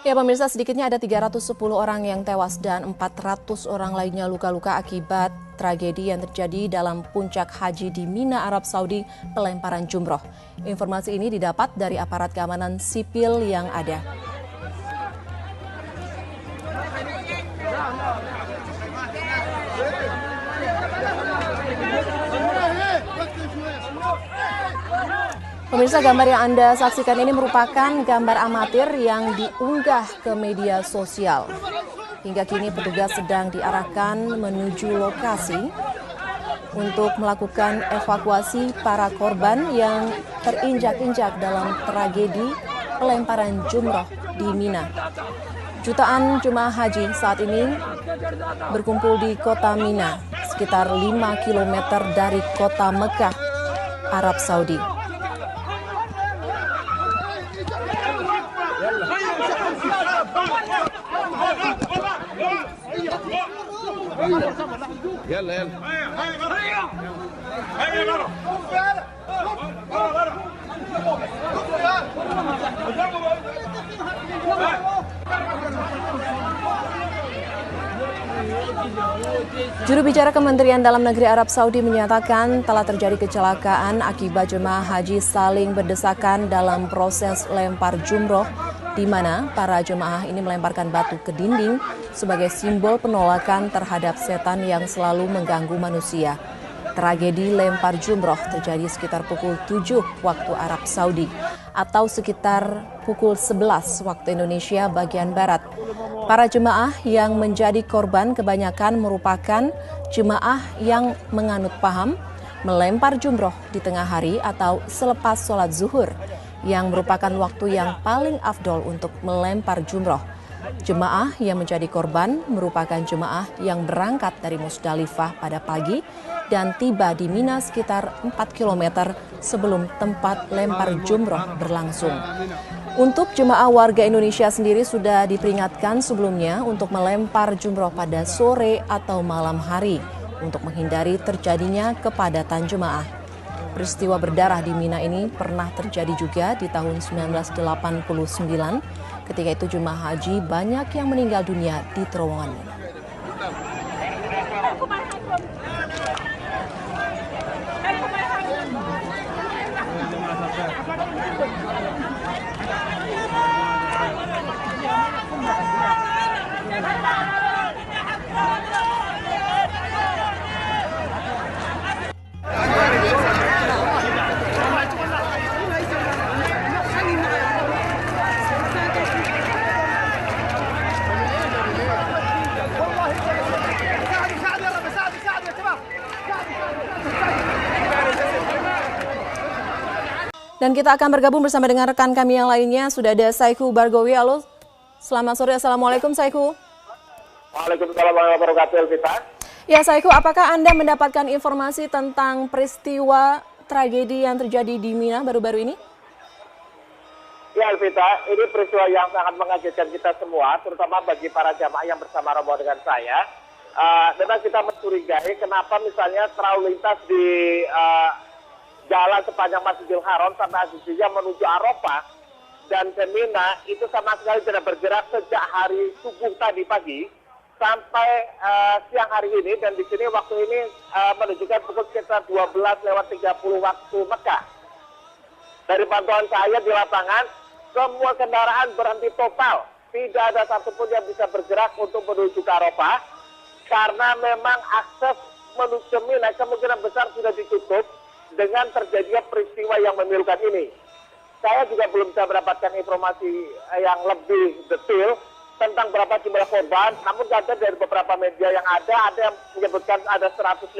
Ya pemirsa, sedikitnya ada 310 orang yang tewas dan 400 orang lainnya luka-luka akibat tragedi yang terjadi dalam puncak haji di Mina, Arab Saudi, pelemparan jumroh. Informasi ini didapat dari aparat keamanan sipil yang ada. Pemirsa, gambar yang Anda saksikan ini merupakan gambar amatir yang diunggah ke media sosial. Hingga kini petugas sedang diarahkan menuju lokasi untuk melakukan evakuasi para korban yang terinjak-injak dalam tragedi pelemparan jumroh di Mina. Jutaan jemaah haji saat ini berkumpul di kota Mina, sekitar 5 km dari kota Mekah, Arab Saudi. يلا يلا Juru bicara Kementerian Dalam Negeri Arab Saudi menyatakan telah terjadi kecelakaan akibat jemaah haji saling berdesakan dalam proses lempar jumroh, di mana para jemaah ini melemparkan batu ke dinding sebagai simbol penolakan terhadap setan yang selalu mengganggu manusia. Tragedi lempar jumroh terjadi sekitar pukul 7 waktu Arab Saudi atau sekitar pukul 11 waktu Indonesia bagian Barat. Para jemaah yang menjadi korban kebanyakan merupakan jemaah yang menganut paham melempar jumroh di tengah hari atau selepas sholat zuhur, yang merupakan waktu yang paling afdol untuk melempar jumroh. Jemaah yang menjadi korban merupakan jemaah yang berangkat dari Musdalifah pada pagi dan tiba di Mina sekitar 4 km sebelum tempat lempar jumroh berlangsung. Untuk jemaah warga Indonesia sendiri sudah diperingatkan sebelumnya untuk melempar jumroh pada sore atau malam hari untuk menghindari terjadinya kepadatan jemaah. Peristiwa berdarah di Mina ini pernah terjadi juga di tahun 1989. Ketika itu jemaah haji banyak yang meninggal dunia di terowongan Mina. Dan kita akan bergabung bersama dengan rekan kami yang lainnya. Sudah ada Saiku Bargowi. Halo, selamat sore. Assalamualaikum Saiku. Waalaikumsalam warahmatullahi wabarakatuh, Elvita. Ya Saiku, apakah Anda mendapatkan informasi tentang peristiwa tragedi yang terjadi di Mina baru-baru ini? Ya Elvita, ini peristiwa yang sangat mengagetkan kita semua, terutama bagi para jamaah yang bersama rombongan dengan saya. Memang kita mencurigai kenapa misalnya terlalu lintas di jalan sepanjang Masjidil Haram sampai akhirnya menuju Arafah dan ke Mina itu sama sekali tidak bergerak sejak hari subuh tadi pagi sampai siang hari ini, dan di sini waktu ini menunjukkan pukul sekitar 12:30 waktu Mekah. Dari pantauan saya di lapangan, semua kendaraan berhenti total, tidak ada satupun yang bisa bergerak untuk menuju ke Arafah karena memang akses menuju Mina kemungkinan besar sudah ditutup dengan terjadinya peristiwa yang memilukan ini. Saya juga belum bisa mendapatkan informasi yang lebih detail tentang berapa jumlah korban, namun ada dari beberapa media yang ada yang menyebutkan ada 150,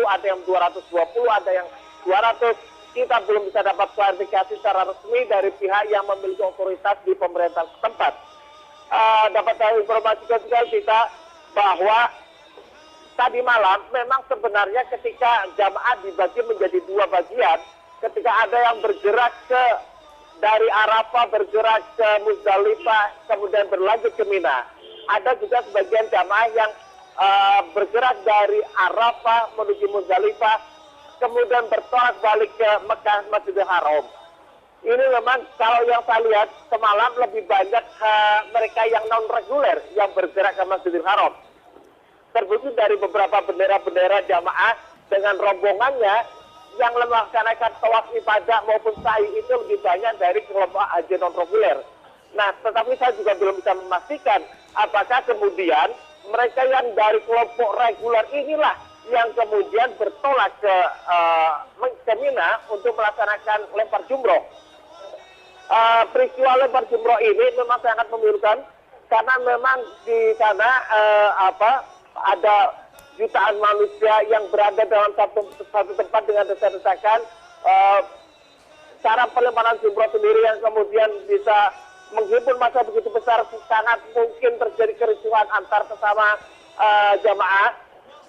ada yang 220, ada yang 200. Kita belum bisa dapat klarifikasi secara resmi dari pihak yang memiliki otoritas di pemerintah setempat. Dapat saya informasikan juga kita bahwa tadi malam memang sebenarnya ketika jamaah dibagi menjadi dua bagian, ketika ada yang bergerak dari Arafah bergerak ke Musdalifah kemudian berlanjut ke Mina, ada juga sebagian jamaah yang bergerak dari Arafah menuju Musdalifah kemudian bertolak balik ke Mekah Masjidil Haram. ini memang kalau yang saya lihat semalam lebih banyak mereka yang non reguler yang bergerak ke Masjidil Haram. Terbukti dari beberapa bendera-bendera jamaah dengan rombongannya yang melaksanakan tawaf ibadah maupun sa'i itu lebih banyak dari kelompok haji non reguler. Nah, tetapi saya juga belum bisa memastikan apakah kemudian mereka yang dari kelompok reguler inilah yang kemudian bertolak ke Mina untuk melaksanakan lempar jumroh. Peristiwa lempar jumroh ini memang sangat memilukan karena memang di sana ada jutaan manusia yang berada dalam satu tempat dengan desak-desakan. Cara pelemparan jumroh sendiri yang kemudian bisa menghimpun massa begitu besar, sangat mungkin terjadi kericuhan antar sesama jamaah,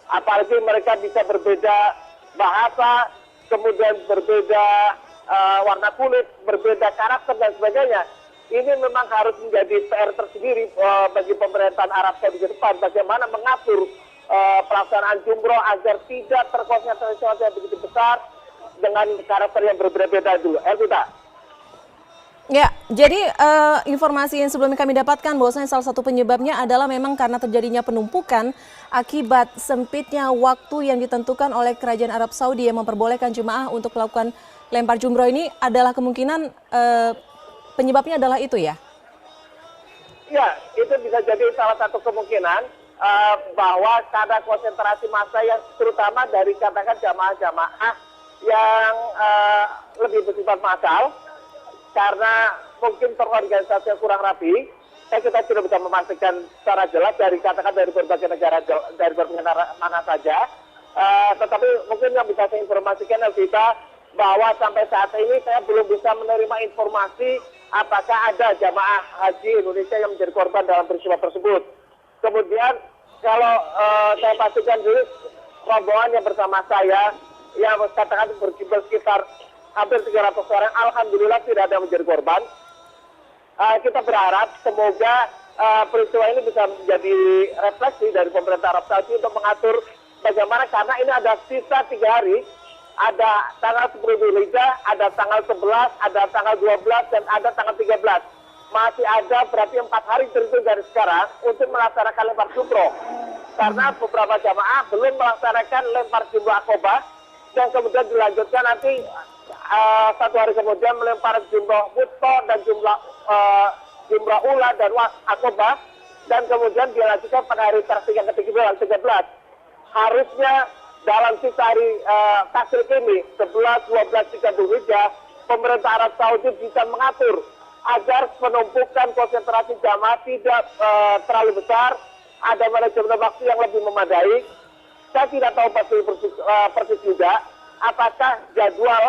apalagi mereka bisa berbeda bahasa, kemudian berbeda warna kulit, berbeda karakter dan sebagainya. Ini memang harus menjadi PR tersendiri bagi pemerintahan Arab Saudi ke depan, bagaimana mengatur pelaksanaan jumroh agar tidak terkonsentrasi yang begitu besar dengan karakter yang berbeda-beda dulu. Elvita. Ya, jadi informasi yang sebelumnya kami dapatkan bahwasanya salah satu penyebabnya adalah memang karena terjadinya penumpukan akibat sempitnya waktu yang ditentukan oleh Kerajaan Arab Saudi yang memperbolehkan jemaah untuk melakukan lempar jumroh ini adalah kemungkinan penyebabnya adalah itu ya? Ya, itu bisa jadi salah satu kemungkinan bahwa karena konsentrasi massa yang terutama dari katakan jamaah-jamaah yang lebih bersifat massal, karena mungkin terorganisasi kurang rapi, kita tidak bisa memastikan secara jelas dari katakan dari berbagai negara, dari berbagai negara mana saja. Tetapi mungkin yang bisa saya informasikan Elvita, bahwa sampai saat ini saya belum bisa menerima informasi apakah ada jamaah haji Indonesia yang menjadi korban dalam peristiwa tersebut. Kemudian kalau saya pastikan dulu rombongan yang bersama saya yang katakan berjumlah sekitar hampir 300 orang, alhamdulillah tidak ada yang menjadi korban. Kita berharap semoga peristiwa ini bisa menjadi refleksi dari pemerintah Arab Saudi untuk mengatur bagaimana, karena ini ada sisa 3 hari, ada tanggal 10 Dzulhijjah, ada tanggal 11, ada tanggal 12, dan ada tanggal 13. Masih ada berarti 4 hari terhitung dari sekarang untuk melaksanakan lempar jumroh. Karena beberapa jamaah belum melaksanakan lempar jumroh Aqobah, dan kemudian dilanjutkan nanti 1 hari kemudian melempar jumroh Wusta dan jumroh Ula dan Aqobah, dan kemudian dilanjutkan pada hari yang ke-13. Harusnya dalam sisa hari tasyrik ini 11, 12, 13 Dzulhijjah, pemerintah Arab Saudi bisa mengatur agar penumpukan konsentrasi jamaah tidak terlalu besar, ada manajemen waktu yang lebih memadai. Saya tidak tahu persis juga apakah jadwal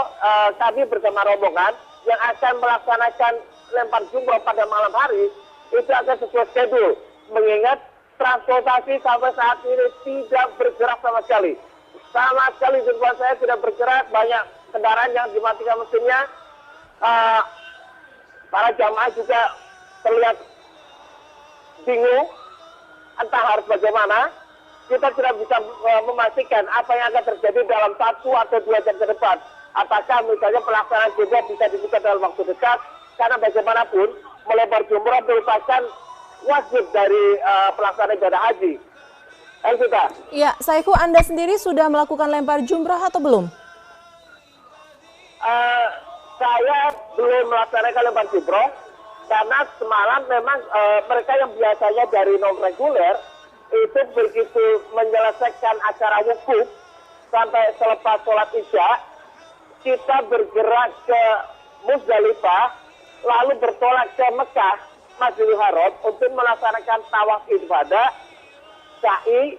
kami bersama rombongan yang akan melaksanakan lempar jumroh pada malam hari itu akan sesuai schedule, mengingat transportasi sampai saat ini tidak bergerak sama sekali. Sama sekali di depan saya tidak bergerak, banyak kendaraan yang dimatikan mesinnya. Para jamaah juga terlihat bingung, entah harus bagaimana. Kita tidak bisa memastikan apa yang akan terjadi dalam 1 atau 2 jam ke depan. Apakah misalnya pelaksanaan jumroh bisa dibuka dalam waktu dekat, karena bagaimanapun melempar jumroh merupakan wajib dari pelaksanaan ibadah haji. Elvita. Ya, Saiku, Anda sendiri sudah melakukan lempar jumroh atau belum? Saya belum melaksanakan lempar jumroh, karena semalam memang mereka yang biasanya dari non-reguler, itu begitu menyelesaikan acara wukuf sampai selepas sholat isya, kita bergerak ke Muzdalifah, lalu bertolak ke Mekah, Masjidil Haram, untuk melaksanakan tawaf ibadah, sa'i,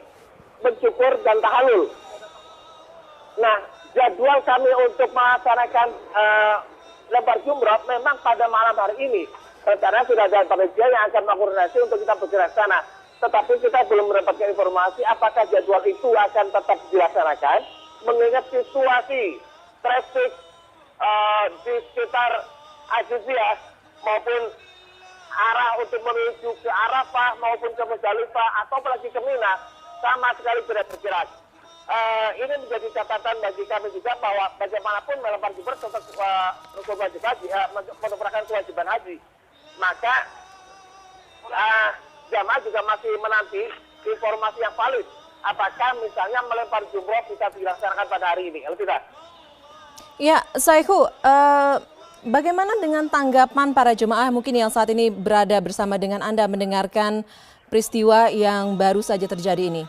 mencukur, dan tahallul. Nah, jadwal kami untuk melaksanakan lempar jumroh memang pada malam hari ini. Rencana sudah ada panitia yang akan mengkoordinasi untuk kita bergerak sana. Tetapi kita belum mendapatkan informasi apakah jadwal itu akan tetap dilaksanakan, mengingat situasi traffic di sekitar Ajiziyah maupun arah untuk menuju ke Arafah maupun ke Muzdalifah atau apalagi ke Mina sama sekali tidak bergerak. ini menjadi catatan bagi kami juga bahwa bagaimanapun melempar jumroh tetap rukun wajib haji, merupakan kewajiban haji. Maka jamaah juga masih menanti informasi yang valid. Apakah misalnya melempar jumroh bisa dilaksanakan pada hari ini? Elvira. Ya, Saihu, bagaimana dengan tanggapan para jemaah mungkin yang saat ini berada bersama dengan Anda mendengarkan peristiwa yang baru saja terjadi ini?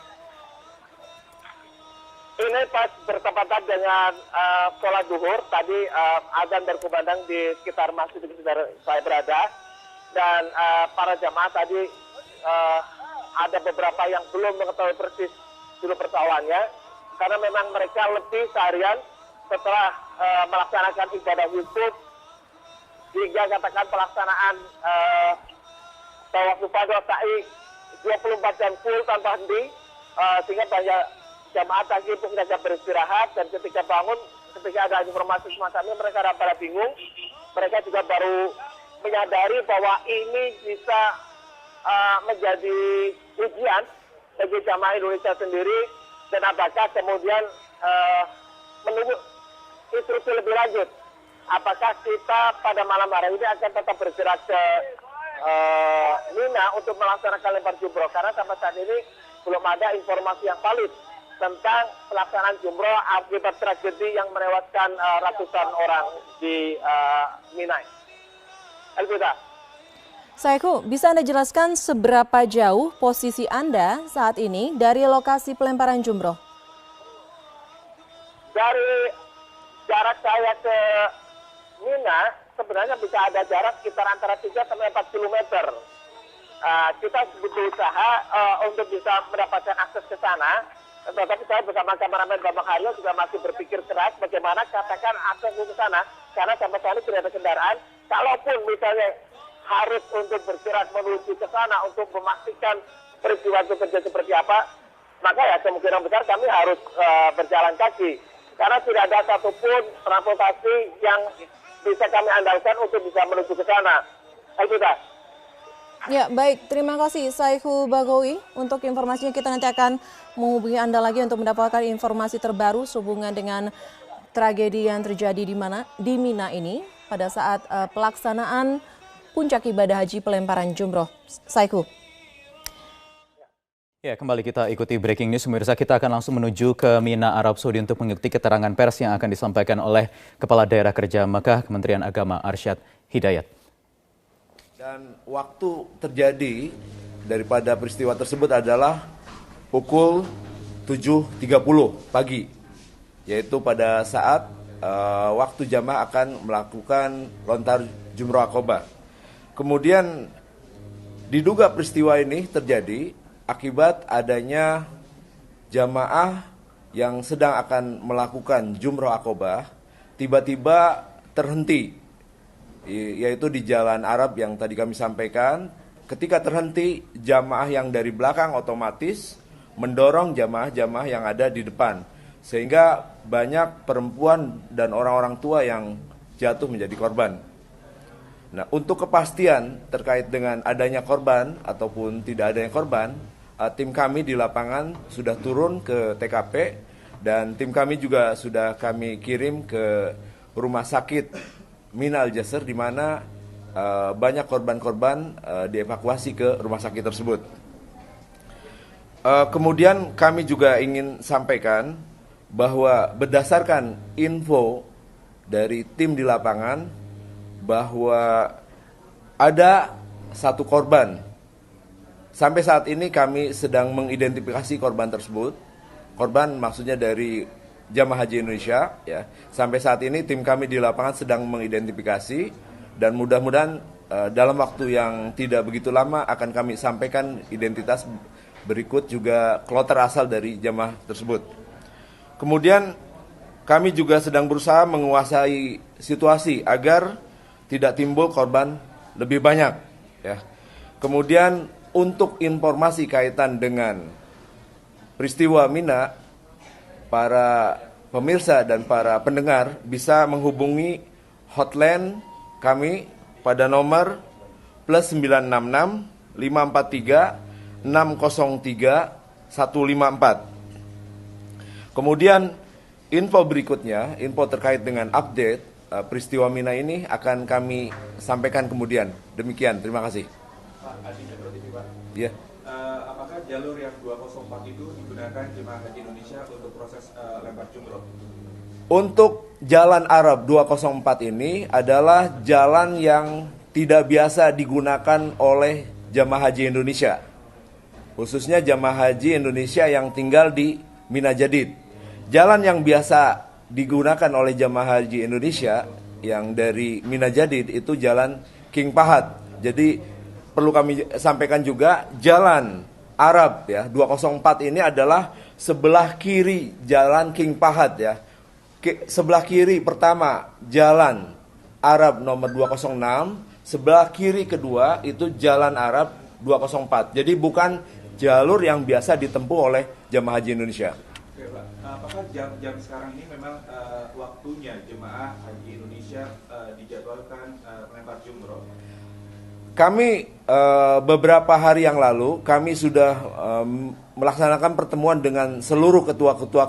Ini pas bertepatan dengan sholat duhur, tadi azan berkumandang di sekitar masjid di sekitar saya berada, dan para jamaah tadi ada beberapa yang belum mengetahui persis dulu persoalannya, karena memang mereka lebih seharian setelah melaksanakan ibadah wukuf hingga katakan pelaksanaan tawaf ifadah sa'i 24 jam full tanpa henti, sehingga banyak jamaah tadi pun tidak beristirahat, dan ketika bangun, ketika ada informasi semacam ini mereka pada bingung. Mereka juga baru menyadari bahwa ini bisa menjadi ujian bagi jamaah Indonesia sendiri, dan apakah kemudian menunggu instruksi lebih lanjut. Apakah kita pada malam hari ini akan tetap bergerak ke Mina untuk melaksanakan lempar jumroh, karena sampai saat ini belum ada informasi yang valid tentang pelaksanaan jumroh akibat tragedi yang menewaskan ratusan orang di Mina. Elvira. Saihu, bisa Anda jelaskan seberapa jauh posisi Anda saat ini dari lokasi pelemparan jumroh? Dari jarak saya ke Mina, sebenarnya bisa ada jarak sekitar antara 3 sampai 4 km. Kita berusaha untuk bisa mendapatkan akses ke sana, tetapi saya bersama kameramen Bambang Haryo juga masih berpikir keras bagaimana katakan akses ke sana, karena sampai saat ini tidak ada kendaraan. Kalaupun misalnya harus untuk bergerak menuju ke sana untuk memastikan peristiwa itu terjadi seperti apa, maka ya kemungkinan besar kami harus berjalan kaki, karena tidak ada satupun transportasi yang bisa kami andalkan untuk bisa menuju ke sana. Elvira. Ya, baik. Terima kasih Saihu Bagowi. Untuk informasinya kita nanti akan menghubungi Anda lagi untuk mendapatkan informasi terbaru sehubungan dengan tragedi yang terjadi di Mina ini pada saat pelaksanaan puncak ibadah haji pelemparan jumroh. Saihu. Ya, kembali kita ikuti breaking news. Pemirsa, kita akan langsung menuju ke Mina, Arab Saudi untuk mengikuti keterangan pers yang akan disampaikan oleh Kepala Daerah Kerja Mekah, Kementerian Agama Arsyad Hidayat. Dan waktu terjadi daripada peristiwa tersebut adalah pukul 7.30 pagi, yaitu pada saat waktu jamaah akan melakukan lontar jumroh Aqobah. Kemudian diduga peristiwa ini terjadi akibat adanya jamaah yang sedang akan melakukan jumroh Aqobah tiba-tiba terhenti, yaitu di Jalan Arab yang tadi kami sampaikan. Ketika terhenti, jamaah yang dari belakang otomatis mendorong jamaah-jamaah yang ada di depan, sehingga banyak perempuan dan orang-orang tua yang jatuh menjadi korban. Nah, untuk kepastian terkait dengan adanya korban ataupun tidak adanya korban, tim kami di lapangan sudah turun ke TKP, dan tim kami juga sudah kami kirim ke rumah sakit Mina Al-Jasr, di mana banyak korban-korban dievakuasi ke rumah sakit tersebut. Kemudian kami juga ingin sampaikan bahwa berdasarkan info dari tim di lapangan bahwa ada satu korban. Sampai saat ini kami sedang mengidentifikasi korban tersebut. Korban maksudnya dari jamaah haji Indonesia, ya. Sampai saat ini tim kami di lapangan sedang mengidentifikasi, dan mudah-mudahan dalam waktu yang tidak begitu lama akan kami sampaikan identitas berikut juga kloter asal dari jamaah tersebut. Kemudian kami juga sedang berusaha menguasai situasi agar tidak timbul korban lebih banyak, ya. Kemudian untuk informasi kaitan dengan peristiwa Mina, para pemirsa dan para pendengar bisa menghubungi hotline kami pada nomor +966 543 603 154. Kemudian info berikutnya, info terkait dengan update peristiwa Mina ini akan kami sampaikan kemudian. Demikian, terima kasih. Pak, adanya berarti Pak. Iya. Apakah jalur yang 204 itu digunakan jemaah haji Indonesia untuk proses lempar jumroh? Untuk jalan Arab 204 ini adalah jalan yang tidak biasa digunakan oleh jamaah haji Indonesia. Khususnya jamaah haji Indonesia yang tinggal di Mina Jadid. Jalan yang biasa digunakan oleh jamaah haji Indonesia yang dari Mina Jadid itu jalan King Fahad. Jadi perlu kami sampaikan juga, jalan Arab ya 204 ini adalah sebelah kiri jalan King Fahad ya. Sebelah kiri pertama jalan Arab nomor 206, sebelah kiri kedua itu jalan Arab 204. Jadi bukan jalur yang biasa ditempuh oleh jamaah haji Indonesia. Oke Pak, apakah jam sekarang ini memang waktunya jemaah haji Indonesia dijadwalkan melempar jumroh? Kami beberapa hari yang lalu kami sudah melaksanakan pertemuan dengan seluruh ketua-ketua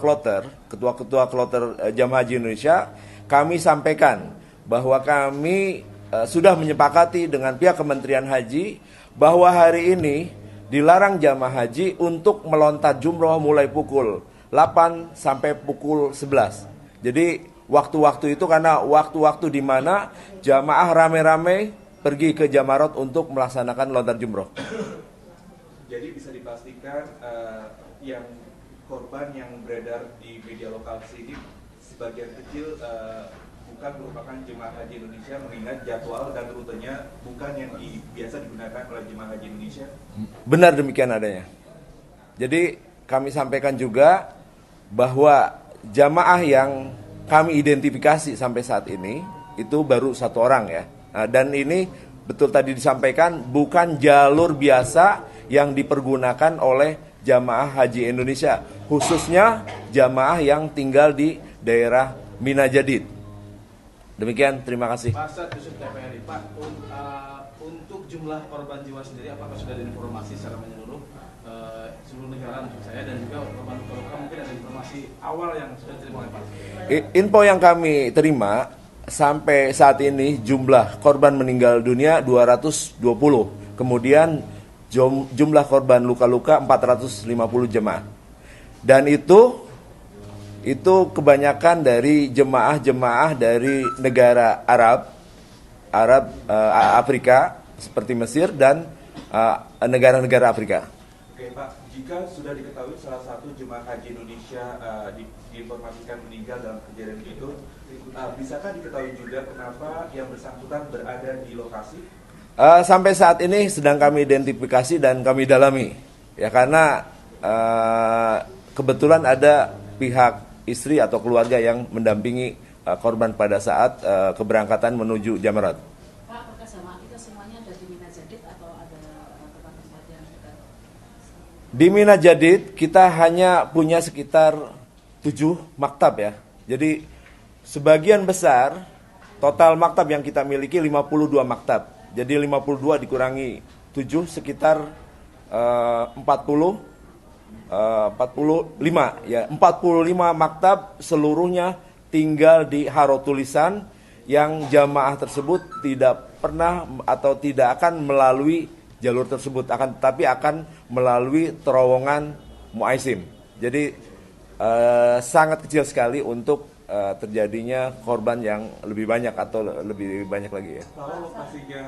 kloter jamaah haji Indonesia. Kami sampaikan bahwa kami sudah menyepakati dengan pihak Kementerian Haji bahwa hari ini dilarang jamaah haji untuk melontar jumroh mulai pukul 8 sampai pukul 11. Jadi waktu-waktu itu karena waktu-waktu di mana jamaah rame-rame pergi ke Jamarot untuk melaksanakan lontar jumroh. Jadi bisa dipastikan yang korban yang beredar di media lokal sini sebagian kecil bukan merupakan jemaah haji Indonesia, mengingat jadwal dan rutenya bukan yang biasa digunakan oleh jemaah haji Indonesia. Benar demikian adanya. Jadi kami sampaikan juga bahwa jamaah yang kami identifikasi sampai saat ini itu baru 1 orang ya. Dan ini betul tadi disampaikan bukan jalur biasa yang dipergunakan oleh jamaah haji Indonesia, khususnya jamaah yang tinggal di daerah Mina Jadid. Demikian, terima kasih. Pak Ustadz Yusuf TPRI, Pak, untuk jumlah korban jiwa sendiri apakah sudah ada informasi secara menyeluruh seluruh negara maksud saya, dan juga korban luka mungkin ada informasi awal yang sudah diterima oleh Pak? Info yang kami terima sampai saat ini jumlah korban meninggal dunia 220. Kemudian jumlah korban luka-luka 450 jemaah. Dan itu kebanyakan dari jemaah-jemaah dari negara Afrika seperti Mesir dan negara-negara Afrika. Oke Pak, jika sudah diketahui salah satu jemaah haji Indonesia diinformasikan meninggal dalam kejadian itu, bisakah diketahui juga kenapa yang bersangkutan berada di lokasi? Sampai saat ini sedang kami identifikasi dan kami dalami. Ya karena kebetulan ada pihak istri atau keluarga yang mendampingi korban pada saat keberangkatan menuju Jamarat. Pak, apakah sama kita semuanya ada di Mina Jadid atau ada tempat-tempat yang dekat? Di Mina Jadid kita hanya punya sekitar 7 maktab ya. Jadi sebagian besar total maktab yang kita miliki 52 maktab. Jadi 52 dikurangi 7 sekitar 45 ya. 45 maktab seluruhnya tinggal di Harotulisan yang jamaah tersebut tidak pernah atau tidak akan melalui jalur tersebut, tapi akan melalui terowongan Muaisim. Jadi sangat kecil sekali untuk terjadinya korban yang lebih banyak atau lebih banyak lagi ya. Kalau lokasinya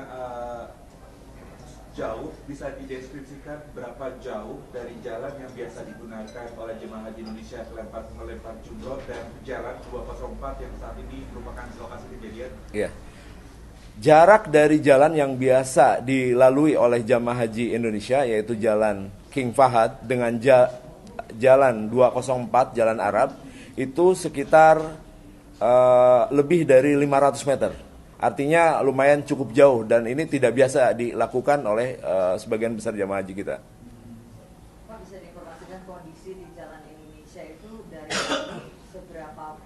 jauh, bisa dideskripsikan berapa jauh dari jalan yang biasa digunakan oleh jemaah haji Indonesia melempar jumroh dan jalan 204 yang saat ini merupakan lokasi kejadian? Iya. Jarak dari jalan yang biasa dilalui oleh jamaah haji Indonesia yaitu jalan King Fahad dengan jalan 204 jalan Arab itu sekitar lebih dari 500 meter. Artinya lumayan cukup jauh dan ini tidak biasa dilakukan oleh sebagian besar jamaah haji kita. Pak, bisa diinformasikan kondisi di jalan Indonesia itu dari seberapa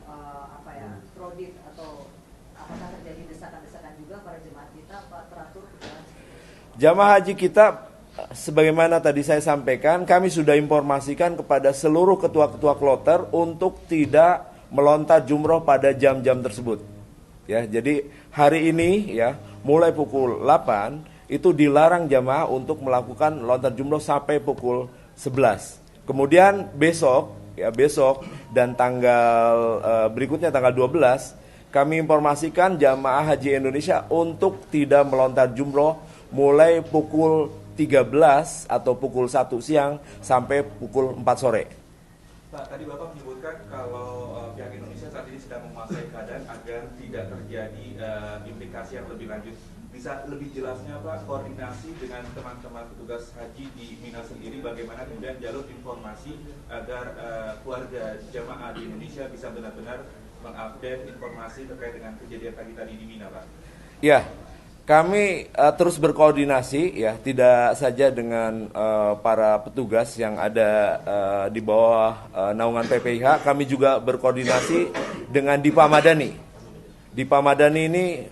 krodit atau apakah terjadi desakan-desakan juga para jemaah kita, apa teratur? Jamaah haji kita sebagaimana tadi saya sampaikan, kami sudah informasikan kepada seluruh ketua-ketua kloter untuk tidak melontar jumroh pada jam-jam tersebut. Ya, jadi hari ini ya, mulai pukul 8 itu dilarang jamaah untuk melakukan lontar jumroh sampai pukul 11. Kemudian besok dan tanggal berikutnya tanggal 12 kami informasikan jamaah haji Indonesia untuk tidak melontar jumroh mulai pukul 13 atau pukul 1 siang sampai pukul 4 sore. Pak, tadi Bapak menyebutkan kalau pihak Indonesia saat ini sedang menguasai keadaan agar tidak terjadi implikasi yang lebih lanjut. Bisa lebih jelasnya Pak, koordinasi dengan teman-teman petugas haji di Mina sendiri, bagaimana kemudian jalur informasi agar keluarga jamaah di Indonesia bisa benar-benar mengupdate informasi terkait dengan kejadian pagi tadi di Mina, Pak? Ya, kami terus berkoordinasi ya, tidak saja dengan para petugas yang ada di bawah naungan PPIH, kami juga berkoordinasi dengan Dipa Madani. Dipa Madani ini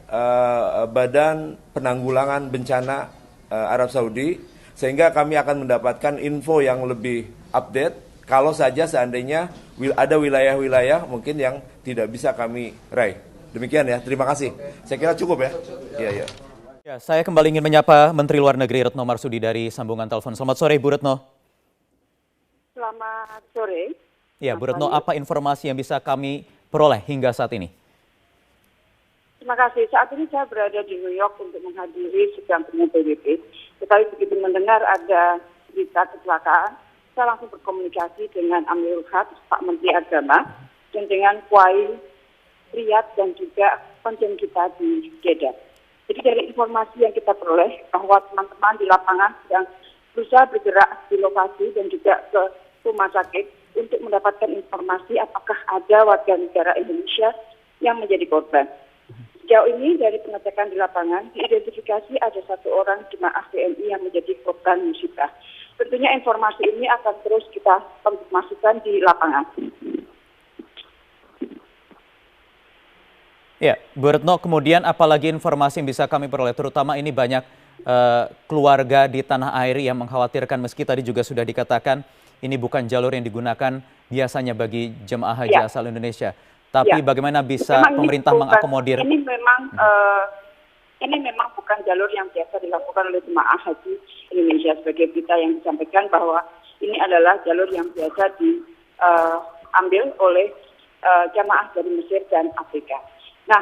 Badan Penanggulangan Bencana Arab Saudi, sehingga kami akan mendapatkan info yang lebih update kalau saja seandainya ada wilayah-wilayah mungkin yang tidak bisa kami raih. Demikian ya, terima kasih. Saya kira cukup ya. Iya. Ya, saya kembali ingin menyapa Menteri Luar Negeri Retno Marsudi dari sambungan telepon. Selamat sore, Bu Retno. Selamat sore. Ya, Bu Retno, apa informasi yang bisa kami peroleh hingga saat ini? Terima kasih. Saat ini saya berada di New York untuk menghadiri sidang penuh PBB. Tetapi begitu mendengar ada berita kecelakaan, saya langsung berkomunikasi dengan Amirul Haq, Pak Menteri Agama, dan dengan Kuai Riyad dan juga konjen kita di Jeddah. Jadi dari informasi yang kita peroleh bahwa teman-teman di lapangan sedang berusaha bergerak di lokasi dan juga ke rumah sakit untuk mendapatkan informasi apakah ada warga negara Indonesia yang menjadi korban. Sejauh ini dari pengecekan di lapangan diidentifikasi ada 1 orang jemaah WNI yang menjadi korban musibah. Tentunya informasi ini akan terus kita konfirmasikan di lapangan. Ya, Bu Retno, kemudian apalagi informasi yang bisa kami peroleh, terutama ini banyak keluarga di tanah air yang mengkhawatirkan, meski tadi juga sudah dikatakan ini bukan jalur yang digunakan biasanya bagi jemaah haji asal Indonesia. Tapi bagaimana bisa pemerintah mengakomodir? Ini memang bukan jalur yang biasa dilakukan oleh jemaah haji Indonesia. Sebagai berita yang disampaikan bahwa ini adalah jalur yang biasa diambil oleh jemaah dari Mesir dan Afrika. Nah,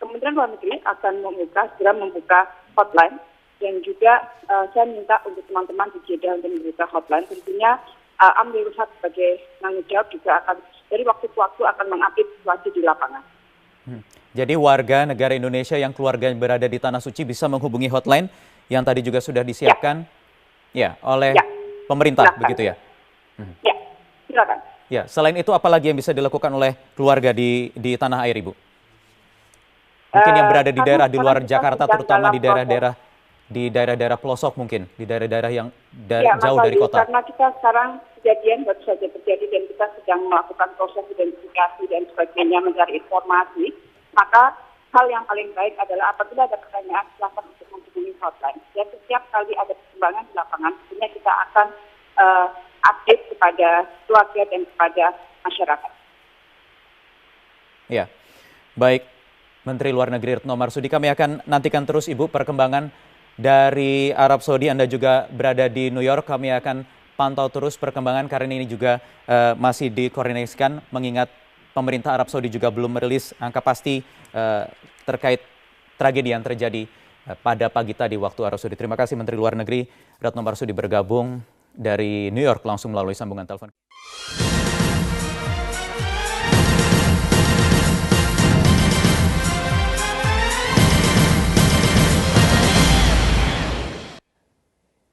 Kementerian Luar Negeri akan segera membuka hotline, dan juga saya minta untuk teman-teman di Jeddah untuk membuka hotline. Tentunya Amirul Haq sebagai penanggung jawab juga akan dari waktu ke waktu akan mengupdate situasi di lapangan. Jadi warga negara Indonesia yang keluarga berada di Tanah Suci bisa menghubungi hotline yang tadi juga sudah disiapkan oleh pemerintah, begitu ya? Ya, silakan. Ya, selain itu apalagi yang bisa dilakukan oleh keluarga di tanah air, Ibu? Mungkin yang berada di daerah di luar Jakarta, terutama di daerah-daerah pelosok mungkin, di daerah-daerah yang jauh dari kota. Karena kita sekarang kejadian baru saja terjadi dan kita sedang melakukan proses identifikasi dan sebagainya, mencari informasi, maka hal yang paling baik adalah apabila ada pertanyaan, silakan untuk menghubungi hotline. Ya, setiap kali ada perkembangan di lapangan, tentunya kita akan update kepada keluarga dan kepada masyarakat. Ya, baik. Menteri Luar Negeri Retno Marsudi, kami akan nantikan terus Ibu perkembangan dari Arab Saudi. Anda juga berada di New York, kami akan pantau terus perkembangan karena ini juga masih dikoordinasikan, mengingat pemerintah Arab Saudi juga belum merilis angka pasti terkait tragedi yang terjadi pada pagi tadi waktu Arab Saudi. Terima kasih Menteri Luar Negeri Retno Marsudi bergabung dari New York langsung melalui sambungan telepon.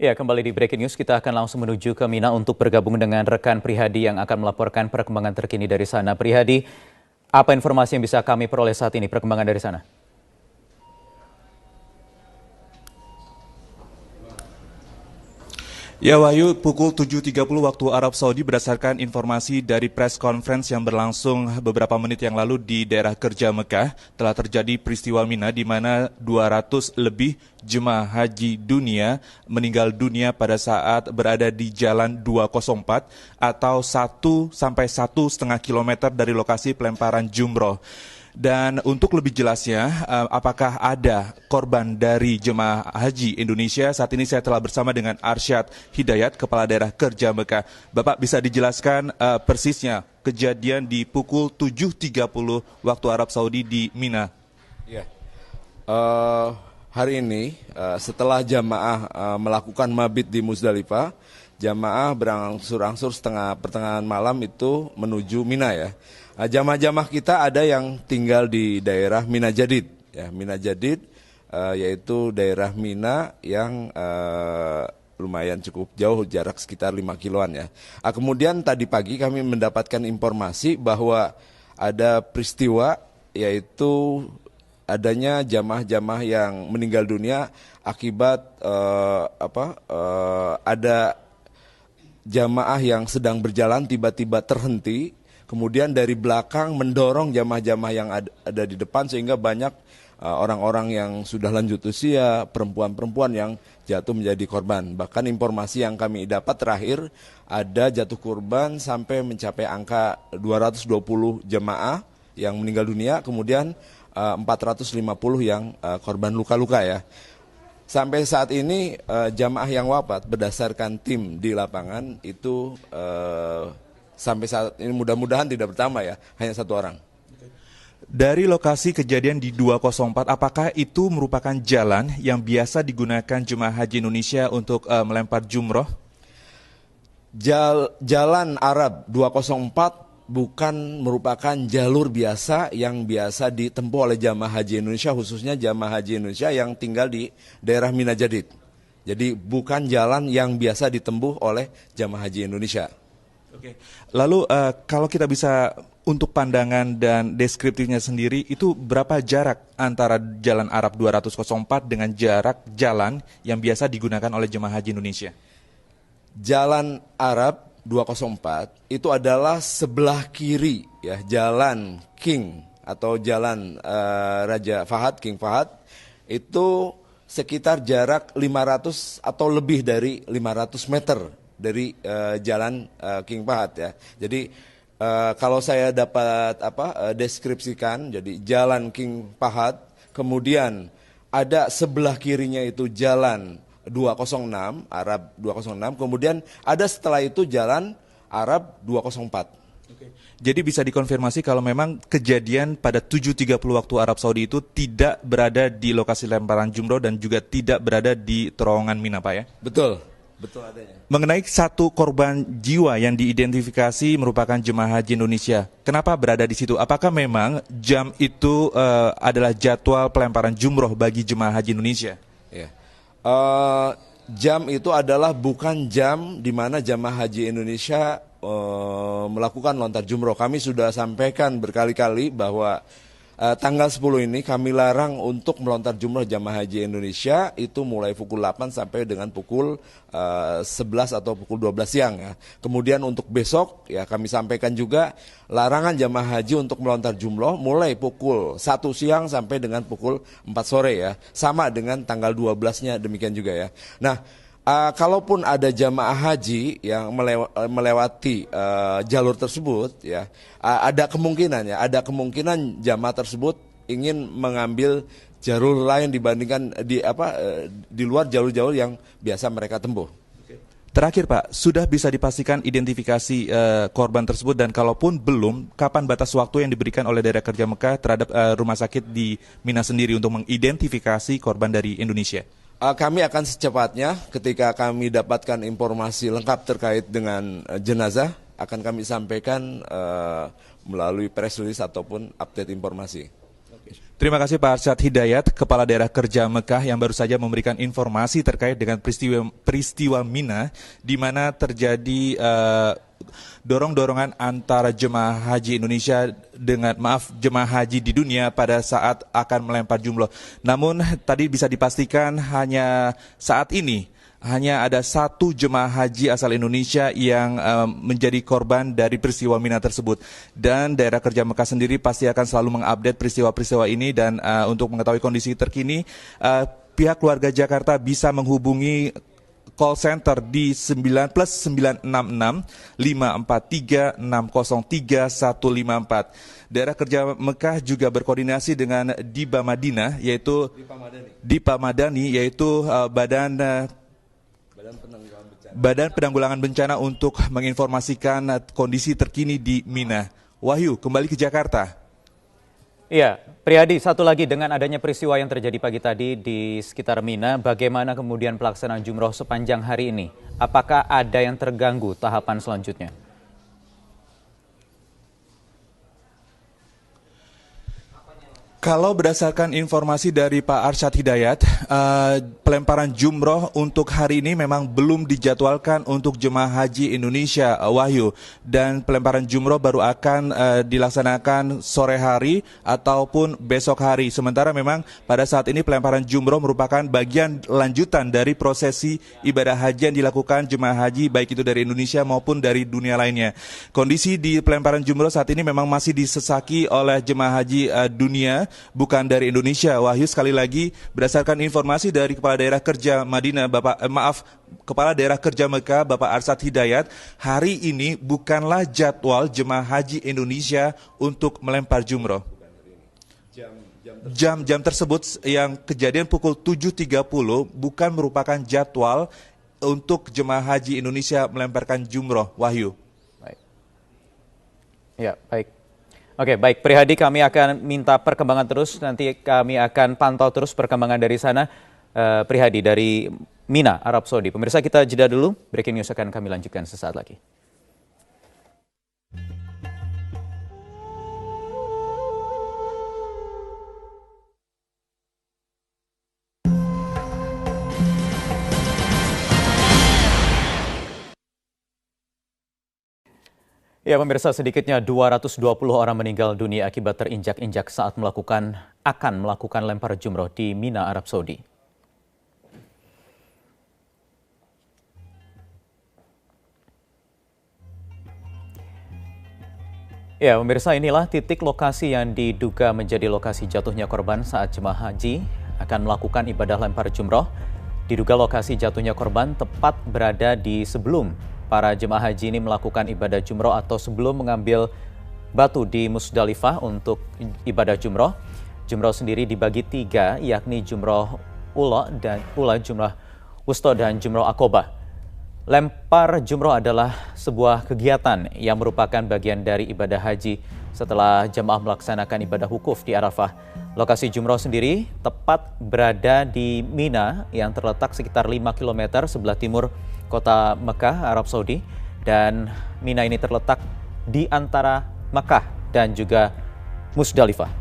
Ya, kembali di Breaking News, kita akan langsung menuju ke Mina untuk bergabung dengan rekan Prihadi yang akan melaporkan perkembangan terkini dari sana. Prihadi, apa informasi yang bisa kami peroleh saat ini, perkembangan dari sana? Ya Wahyu, pukul 7.30 waktu Arab Saudi berdasarkan informasi dari press conference yang berlangsung beberapa menit yang lalu di daerah kerja Mekah, telah terjadi peristiwa Mina di mana 200 lebih jemaah haji dunia meninggal dunia pada saat berada di Jalan 204 atau 1 sampai 1,5 kilometer dari lokasi pelemparan jumroh. Dan untuk lebih jelasnya, apakah ada korban dari jemaah haji Indonesia? Saat ini saya telah bersama dengan Arsyad Hidayat, Kepala Daerah Kerja Mekah. Bapak bisa dijelaskan persisnya kejadian di pukul 7.30 waktu Arab Saudi di Mina? Ya. Hari ini setelah jamaah melakukan mabit di Muzdalifah, jamaah berangsur-angsur pertengahan malam itu menuju Mina ya. Jamaah-jamaah kita ada yang tinggal di daerah Mina Jadid, ya Mina Jadid yaitu daerah Mina yang lumayan cukup jauh, jarak sekitar 5 kiloan ya. Kemudian tadi pagi kami mendapatkan informasi bahwa ada peristiwa yaitu adanya jamaah-jamaah yang meninggal dunia akibat ada jamaah yang sedang berjalan tiba-tiba terhenti. Kemudian dari belakang mendorong jamaah-jamaah yang ada di depan sehingga banyak orang-orang yang sudah lanjut usia, perempuan-perempuan yang jatuh menjadi korban. Bahkan informasi yang kami dapat terakhir ada jatuh korban sampai mencapai angka 220 jemaah yang meninggal dunia, kemudian 450 yang korban luka-luka ya. Sampai saat ini jamaah yang wafat berdasarkan tim di lapangan itu sampai saat ini mudah-mudahan tidak bertambah ya, hanya 1 orang. Dari lokasi kejadian di 204, apakah itu merupakan jalan yang biasa digunakan jemaah haji Indonesia untuk melempar jumroh? Jalan Arab 204 bukan merupakan jalur biasa yang biasa ditempuh oleh jamaah haji Indonesia, khususnya jamaah haji Indonesia yang tinggal di daerah Mina Jadid. Jadi bukan jalan yang biasa ditempuh oleh jamaah haji Indonesia. Oke. Lalu kalau kita bisa untuk pandangan dan deskriptifnya sendiri, itu berapa jarak antara Jalan Arab 204 dengan jarak jalan yang biasa digunakan oleh jemaah haji Indonesia? Jalan Arab 204 itu adalah sebelah kiri ya, Jalan King atau Jalan Raja Fahad, King Fahad, itu sekitar jarak 500 atau lebih dari 500 meter dari jalan King Fahad ya. Jadi kalau saya dapat deskripsikan, jadi jalan King Fahad, kemudian ada sebelah kirinya itu jalan 206, Arab 206, kemudian ada setelah itu jalan Arab 204. Jadi bisa dikonfirmasi kalau memang kejadian pada 7.30 waktu Arab Saudi itu tidak berada di lokasi lemparan jumroh dan juga tidak berada di terowongan Mina, Pak ya? Betul. Betul adanya. Mengenai 1 korban jiwa yang diidentifikasi merupakan jemaah haji Indonesia, kenapa berada di situ? Apakah memang jam itu adalah jadwal pelemparan jumroh bagi jemaah haji Indonesia? Ya. Jam itu adalah bukan jam di mana jemaah haji Indonesia melakukan lontar jumroh. Kami sudah sampaikan berkali-kali bahwa tanggal 10 ini kami larang untuk melontar jumroh jamaah haji Indonesia itu mulai pukul 8 sampai dengan pukul 11 atau pukul 12 siang ya. Kemudian untuk besok ya kami sampaikan juga larangan jamaah haji untuk melontar jumroh mulai pukul 1 siang sampai dengan pukul 4 sore ya. Sama dengan tanggal 12-nya demikian juga ya. Nah, kalaupun ada jamaah haji yang melewati jalur tersebut ya, ada kemungkinan jamaah tersebut ingin mengambil jalur lain dibandingkan di luar jalur-jalur yang biasa mereka tempuh. Terakhir Pak, sudah bisa dipastikan identifikasi korban tersebut, dan kalaupun belum, kapan batas waktu yang diberikan oleh daerah kerja Mekah terhadap rumah sakit di Mina sendiri untuk mengidentifikasi korban dari Indonesia? Kami akan secepatnya ketika kami dapatkan informasi lengkap terkait dengan jenazah, akan kami sampaikan melalui press release ataupun update informasi. Terima kasih Pak Arsyad Hidayat, Kepala Daerah Kerja Mekah yang baru saja memberikan informasi terkait dengan peristiwa Mina di mana terjadi dorong-dorongan antara jemaah haji Indonesia dengan jemaah haji di dunia pada saat akan melempar jumroh. Namun tadi bisa dipastikan hanya saat ini hanya ada 1 jemaah haji asal Indonesia yang menjadi korban dari peristiwa Mina tersebut. Dan daerah kerja Mekah sendiri pasti akan selalu mengupdate peristiwa-peristiwa ini, dan untuk mengetahui kondisi terkini, pihak keluarga Jakarta bisa menghubungi call center di 9+966 543 603 154. Daerah kerja Mekah juga berkoordinasi dengan Dipa Madani, yaitu Badan Penanggulangan Bencana untuk menginformasikan kondisi terkini di Mina. Wahyu, kembali ke Jakarta. Iya, Priyadi, satu lagi dengan adanya peristiwa yang terjadi pagi tadi di sekitar Mina, bagaimana kemudian pelaksanaan jumroh sepanjang hari ini? Apakah ada yang terganggu tahapan selanjutnya? Kalau berdasarkan informasi dari Pak Arsyad Hidayat, pelemparan jumroh untuk hari ini memang belum dijadwalkan untuk jemaah haji Indonesia, Wahyu. Dan pelemparan jumroh baru akan dilaksanakan sore hari ataupun besok hari. Sementara memang pada saat ini pelemparan jumroh merupakan bagian lanjutan dari prosesi ibadah haji yang dilakukan jemaah haji baik itu dari Indonesia maupun dari dunia lainnya. Kondisi di pelemparan jumroh saat ini memang masih disesaki oleh jemaah haji dunia, bukan dari Indonesia. Wahyu, sekali lagi berdasarkan informasi dari Kepala Daerah Kerja Kepala Daerah Kerja Mekah, Bapak Arsyad Hidayat, hari ini bukanlah jadwal jemaah haji Indonesia untuk melempar jumroh. Jam-jam tersebut yang kejadian pukul 7.30 bukan merupakan jadwal untuk jemaah haji Indonesia melemparkan jumroh, Wahyu. Baik. Ya, baik. Oke, baik. Prihadi, kami akan minta perkembangan terus. Nanti kami akan pantau terus perkembangan dari sana. Prihadi dari Mina, Arab Saudi. Pemirsa, kita jeda dulu. Breaking news akan kami lanjutkan sesaat lagi. Ya, pemirsa, sedikitnya 220 orang meninggal dunia akibat terinjak-injak saat akan melakukan lempar jumroh di Mina, Arab Saudi. Ya, pemirsa, inilah titik lokasi yang diduga menjadi lokasi jatuhnya korban saat jemaah haji akan melakukan ibadah lempar jumroh. Diduga lokasi jatuhnya korban tepat berada di sebelum para jemaah haji ini melakukan ibadah jumroh atau sebelum mengambil batu di Musdalifah untuk ibadah jumroh. Jumroh sendiri dibagi 3, yakni jumroh ula, jumroh wusta, dan jumroh akobah. Lempar jumroh adalah sebuah kegiatan yang merupakan bagian dari ibadah haji setelah jemaah melaksanakan ibadah wukuf di Arafah. Lokasi jumroh sendiri tepat berada di Mina yang terletak sekitar 5 km sebelah timur kota Mekah, Arab Saudi. Dan Mina ini terletak di antara Mekah dan juga Musdalifah.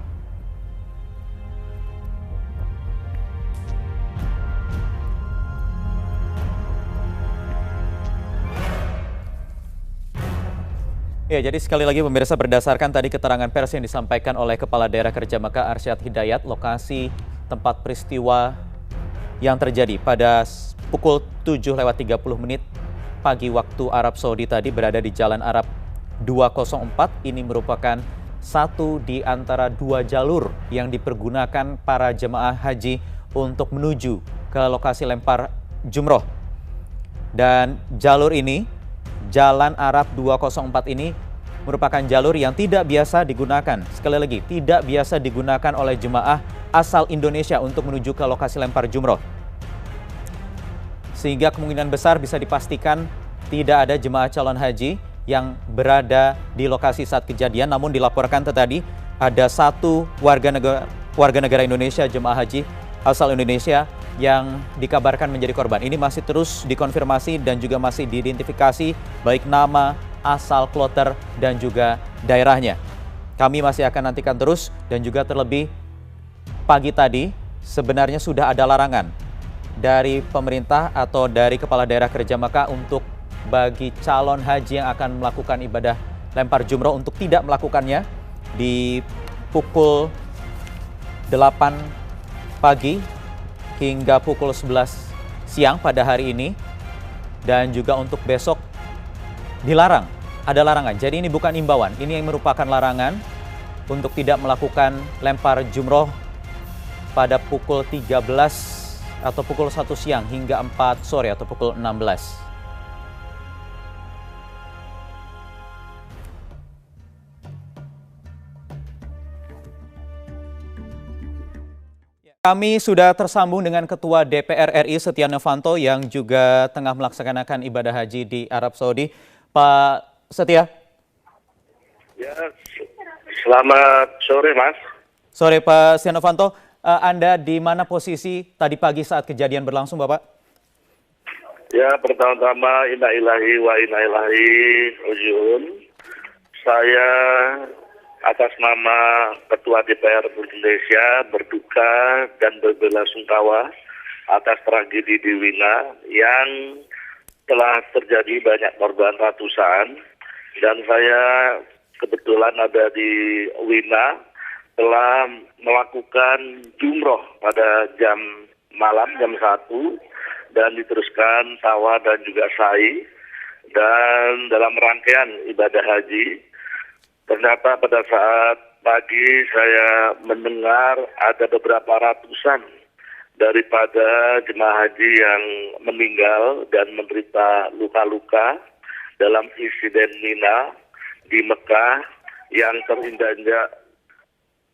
Ya, jadi sekali lagi pemirsa, berdasarkan tadi keterangan pers yang disampaikan oleh Kepala Daerah Kerja Mekah Arsyad Hidayat, lokasi tempat peristiwa yang terjadi pada pukul 7:30 pagi waktu Arab Saudi tadi berada di Jalan Arab 204. Ini merupakan satu di antara 2 jalur yang dipergunakan para jemaah haji untuk menuju ke lokasi lempar jumroh. Dan jalur ini, Jalan Arab 204 ini merupakan jalur yang tidak biasa digunakan. Sekali lagi, tidak biasa digunakan oleh jemaah asal Indonesia untuk menuju ke lokasi lempar jumroh. Sehingga kemungkinan besar bisa dipastikan tidak ada jemaah calon haji yang berada di lokasi saat kejadian. Namun dilaporkan tadi ada 1 warga negara Indonesia, jemaah haji asal Indonesia yang dikabarkan menjadi korban. Ini masih terus dikonfirmasi dan juga masih diidentifikasi baik nama, asal, kloter, dan juga daerahnya. Kami masih akan nantikan terus, dan juga terlebih pagi tadi sebenarnya sudah ada larangan dari pemerintah atau dari Kepala Daerah Kerja Mekah untuk bagi calon haji yang akan melakukan ibadah lempar jumroh untuk tidak melakukannya di pukul 8 pagi hingga pukul 11 siang pada hari ini dan juga untuk besok dilarang, ada larangan. Jadi ini bukan imbauan, ini yang merupakan larangan untuk tidak melakukan lempar jumroh pada pukul 13 atau pukul 1 siang hingga 4 sore atau pukul 16. Kami sudah tersambung dengan Ketua DPR RI Setia Novanto yang juga tengah melaksanakan ibadah haji di Arab Saudi. Pak Setia. Ya, selamat sore Mas. Sore Pak Setia Novanto, Anda di mana posisi tadi pagi saat kejadian berlangsung Bapak? Ya, pertama-tama inna ilahi wa inna ilaihi raji'un. Saya atas nama Ketua DPR Indonesia berduka dan berbelasungkawa atas tragedi di Wina yang telah terjadi banyak korban ratusan, dan saya kebetulan ada di Wina telah melakukan jumroh pada jam malam jam 1 dan diteruskan tawa dan juga sa'i, dan dalam rangkaian ibadah haji ternyata pada saat pagi saya mendengar ada beberapa ratusan daripada jemaah haji yang meninggal dan menderita luka-luka dalam insiden Mina di Mekah yang terinjak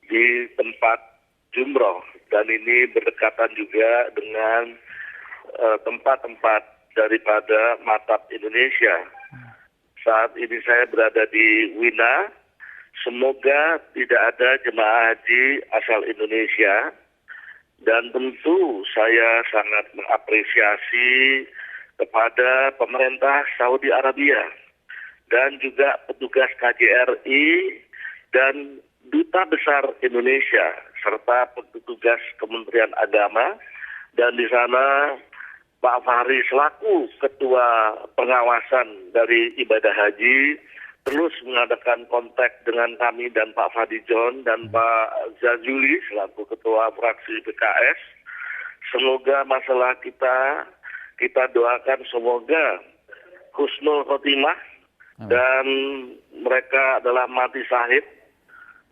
di tempat jumroh, dan ini berdekatan juga dengan tempat-tempat daripada Maktab Indonesia. Saat ini saya berada di Wina. Semoga tidak ada jemaah haji asal Indonesia, dan tentu saya sangat mengapresiasi kepada pemerintah Saudi Arabia dan juga petugas KJRI dan Duta Besar Indonesia serta petugas Kementerian Agama, dan di sana Pak Fahri selaku Ketua Pengawasan dari ibadah haji terus mengadakan kontak dengan kami dan Pak Fadlijon dan Pak Zazuli selaku Ketua Fraksi PKS. Semoga masalah kita doakan semoga husnul khotimah dan mereka adalah mati syahid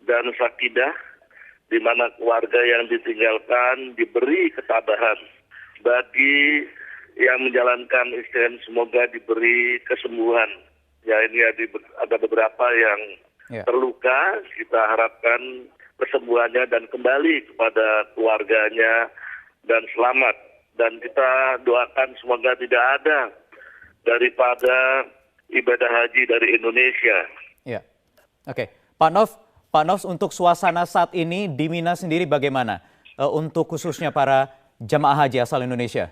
dan sakidah, di mana keluarga yang ditinggalkan diberi ketabahan. Bagi yang menjalankan istirahat semoga diberi kesembuhan. Ya, ini ada beberapa yang terluka, kita harapkan kesembuhannya dan kembali kepada keluarganya dan selamat. Dan kita doakan semoga tidak ada daripada ibadah haji dari Indonesia. Ya, oke. Pak Nov, untuk suasana saat ini di Mina sendiri bagaimana? Untuk khususnya para jamaah haji asal Indonesia?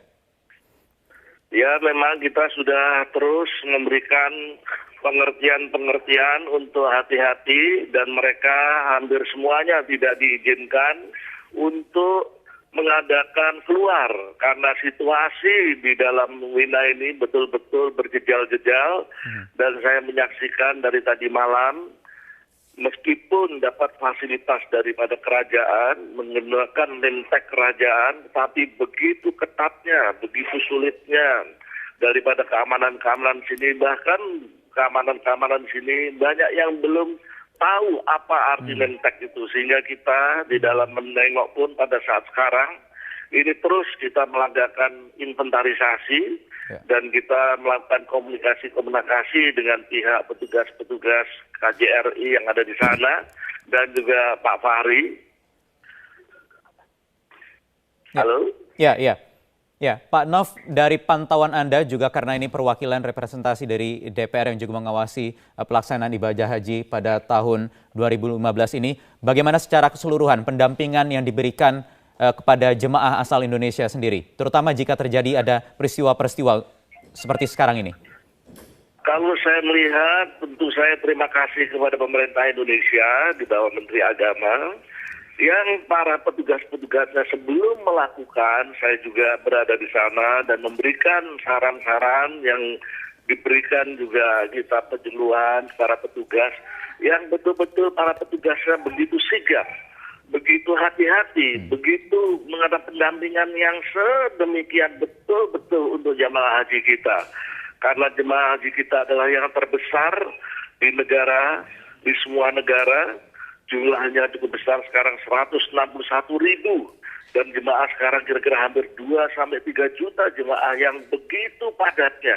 Ya, memang kita sudah terus memberikan pengertian untuk hati-hati, dan mereka hampir semuanya tidak diizinkan untuk mengadakan keluar karena situasi di dalam Wina ini betul-betul berjejal-jejal. Dan saya menyaksikan dari tadi malam, meskipun dapat fasilitas daripada kerajaan, menggunakan nemtek kerajaan, tapi begitu ketatnya, begitu sulitnya daripada keamanan sini, bahkan keamanan sini banyak yang belum tahu apa arti nemtek itu, sehingga kita di dalam menengok pun pada saat sekarang ini terus kita melakukan inventarisasi dan kita melakukan komunikasi dengan pihak petugas KJRI yang ada di sana dan juga Pak Fahri. Halo? Ya, Pak Nov, dari pantauan Anda juga karena ini perwakilan representasi dari DPR yang juga mengawasi pelaksanaan ibadah haji pada tahun 2015 ini, bagaimana secara keseluruhan pendampingan yang diberikan kepada jemaah asal Indonesia sendiri, terutama jika terjadi ada peristiwa-peristiwa seperti sekarang ini? Kalau saya melihat, tentu saya terima kasih kepada pemerintah Indonesia di bawah Menteri Agama, yang para petugas-petugasnya sebelum melakukan, saya juga berada di sana dan memberikan saran-saran yang diberikan juga kita penjelasan para petugas, yang betul-betul para petugasnya begitu sigap begitu hati-hati, begitu menghadap pendampingan yang sedemikian betul-betul untuk jemaah haji kita. Karena jemaah haji kita adalah yang terbesar di negara, di semua negara. Jumlahnya cukup besar sekarang 161.000. Dan jemaah sekarang kira-kira hampir 2-3 juta jemaah yang begitu padatnya.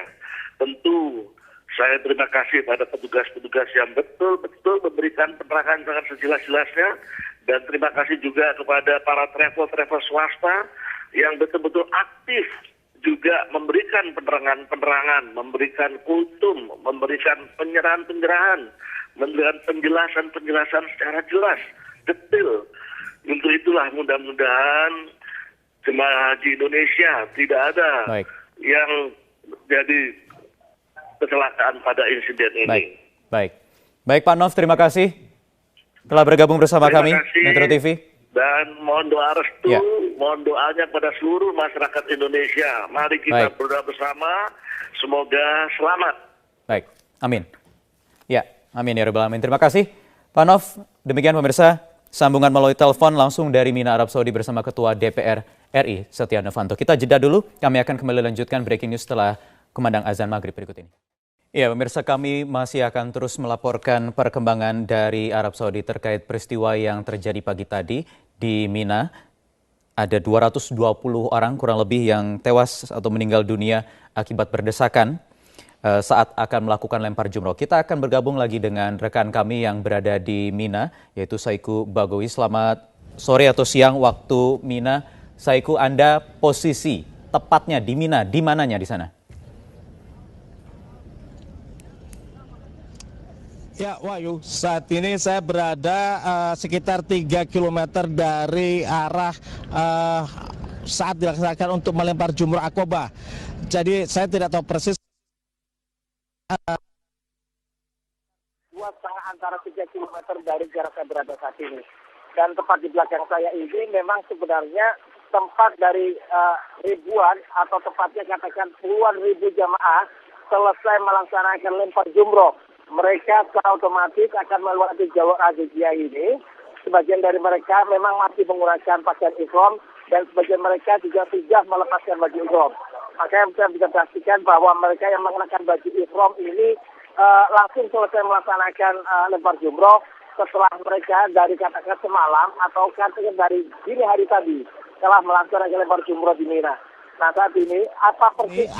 Tentu saya terima kasih pada petugas-petugas yang betul-betul memberikan penerangan sangat sejelas-jelasnya. Dan terima kasih juga kepada para travel swasta yang betul-betul aktif juga memberikan penerangan, memberikan kultum, memberikan penyerahan-penyerahan, memberikan penjelasan-penjelasan secara jelas, detail. Untuk itulah mudah-mudahan jemaah haji Indonesia tidak ada yang jadi kecelakaan pada insiden ini. Baik Pak Nov, terima kasih telah bergabung bersama kami Metro TV. Dan mohon doa restu, mohon doanya pada seluruh masyarakat Indonesia. Mari kita berdoa bersama, semoga selamat. Baik, amin. Ya, amin ya rabbal alamin. Terima kasih Pak Nov. Demikian pemirsa, sambungan melalui telepon langsung dari Mina, Arab Saudi bersama Ketua DPR RI Setia Novanto. Kita jeda dulu, kami akan kembali lanjutkan breaking news setelah kumandang azan maghrib berikut ini. Ya pemirsa, kami masih akan terus melaporkan perkembangan dari Arab Saudi terkait peristiwa yang terjadi pagi tadi di Mina. Ada 220 orang kurang lebih yang tewas atau meninggal dunia akibat berdesakan saat akan melakukan lempar jumroh. Kita akan bergabung lagi dengan rekan kami yang berada di Mina, yaitu Saiku Bagowi. Selamat sore atau siang waktu Mina. Saiku, Anda posisi tepatnya di Mina, di mananya di sana? Ya Wahyu, saat ini saya berada sekitar 3 km dari arah saat dilaksanakan untuk melempar jumroh Aqobah. Jadi saya tidak tahu persis. 2,5 antara 3 km dari jarak saya berada saat ini. Dan tepat di belakang saya ini memang sebenarnya tempat dari ribuan atau tepatnya katakan puluhan ribu jamaah selesai melaksanakan lempar jumroh. Mereka secara otomatis akan melewati jalur Aziziyah ini. Sebagian dari mereka memang masih menggunakan pakaian ihram dan sebagian mereka juga sudah melepaskan baju ihram. Makanya saya bisa pastikan bahwa mereka yang mengenakan baju ihram ini langsung selesai melaksanakan lempar jumroh setelah mereka dari katakan semalam atau katakan dari dini hari tadi telah melaksanakan lempar jumroh di Mina. Nah saat ini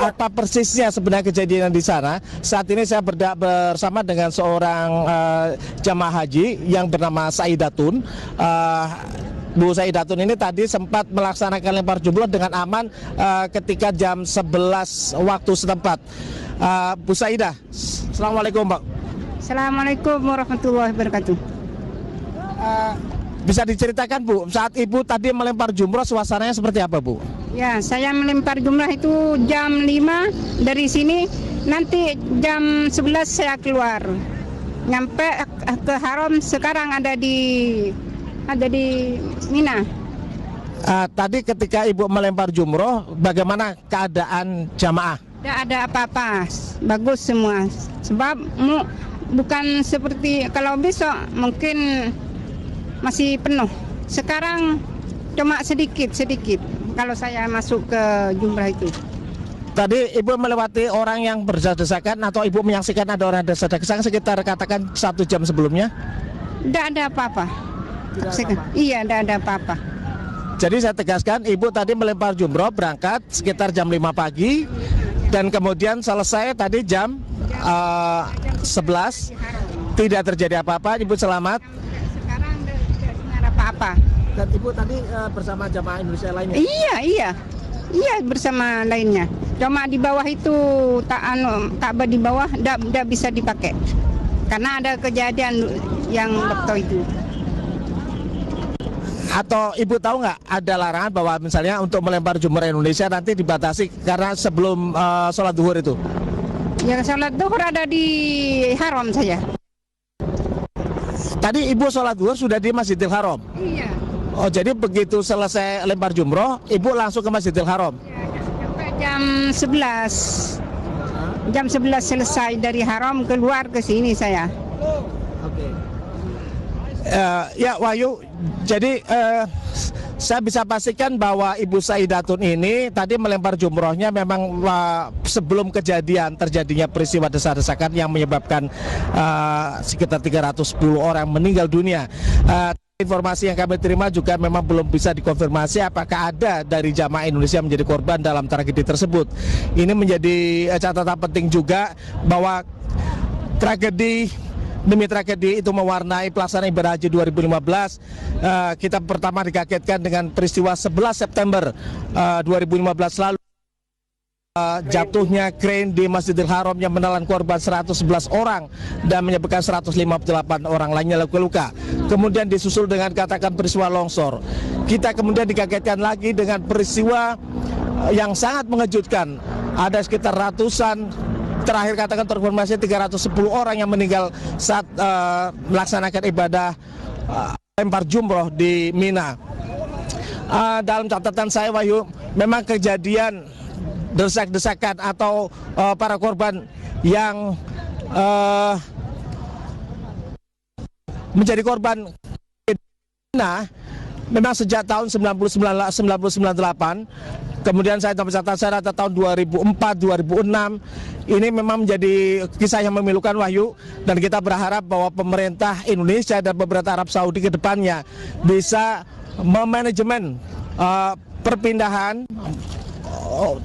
apa persisnya sebenarnya kejadian di sana? Saat ini saya bersama dengan seorang jamaah haji yang bernama Saidatun. Bu Saidatun ini tadi sempat melaksanakan lempar jumroh dengan aman ketika jam 11 waktu setempat. Bu Saidah, Assalamualaikum Pak. Assalamualaikum warahmatullahi wabarakatuh. Bisa diceritakan Bu, saat Ibu tadi melempar jumroh suasananya seperti apa Bu? Ya, saya melempar jumroh itu jam 5 dari sini, nanti jam 11 saya keluar. Nyampe ke Haram sekarang ada di Mina. Tadi ketika Ibu melempar jumroh, bagaimana keadaan jamaah? Tidak ada apa-apa, bagus semua. Sebab bukan seperti kalau besok mungkin masih penuh. Sekarang cuma sedikit kalau saya masuk ke jumrah itu. Tadi Ibu melewati orang yang berdesakan atau Ibu menyaksikan ada orang berdesakan sekitar katakan 1 jam sebelumnya? Tidak ada apa-apa. Iya, tidak ada apa-apa. Jadi saya tegaskan, Ibu tadi melempar jumroh berangkat sekitar jam 5 pagi dan kemudian selesai tadi jam 11. Tidak terjadi apa-apa, Ibu selamat. Sekarang tidak apa-apa. Dan Ibu tadi bersama jamaah Indonesia lainnya? Iya bersama lainnya. Cuma di bawah itu tak di bawah tidak bisa dipakai karena ada kejadian yang waktu itu. Atau Ibu tahu nggak ada larangan bahwa misalnya untuk melempar jumroh Indonesia nanti dibatasi karena sebelum sholat duhur itu? Ya sholat duhur ada di Haram saya. Tadi Ibu sholat duhur sudah di Masjidil Haram? Iya. Oh jadi begitu selesai lempar jumroh, Ibu langsung ke Masjidil Haram? Ya, sampai jam 11. Jam 11 selesai dari Haram keluar ke sini saya. Oke. Ya Wahyu, jadi saya bisa pastikan bahwa Ibu Saidatun ini tadi melempar jumrohnya memang sebelum kejadian terjadinya peristiwa desak-desakan yang menyebabkan sekitar 310 orang meninggal dunia. Informasi yang kami terima juga memang belum bisa dikonfirmasi apakah ada dari jamaah Indonesia menjadi korban dalam tragedi tersebut. Ini menjadi catatan penting juga bahwa tragedi demi tragedi itu mewarnai pelaksanaan ibadah haji 2015. Kita pertama dikagetkan dengan peristiwa 11 September 2015 lalu. Jatuhnya krain di Masjidil Haram yang menelan korban 111 orang dan menyebabkan 158 orang lainnya luka-luka. Kemudian disusul dengan katakan peristiwa longsor. Kita kemudian dikagetkan lagi dengan peristiwa yang sangat mengejutkan. Ada sekitar ratusan, terakhir katakan terkonfirmasi 310 orang yang meninggal saat melaksanakan ibadah lempar jumroh di Mina. Dalam catatan saya Wahyu, memang kejadian desak-desakan atau para korban yang menjadi korban Mina memang sejak tahun 1998. Kemudian saya mencatat saya data tahun 2004-2006 ini memang menjadi kisah yang memilukan Wahyu, dan kita berharap bahwa pemerintah Indonesia dan pemerintah Arab Saudi ke depannya bisa memanajemen perpindahan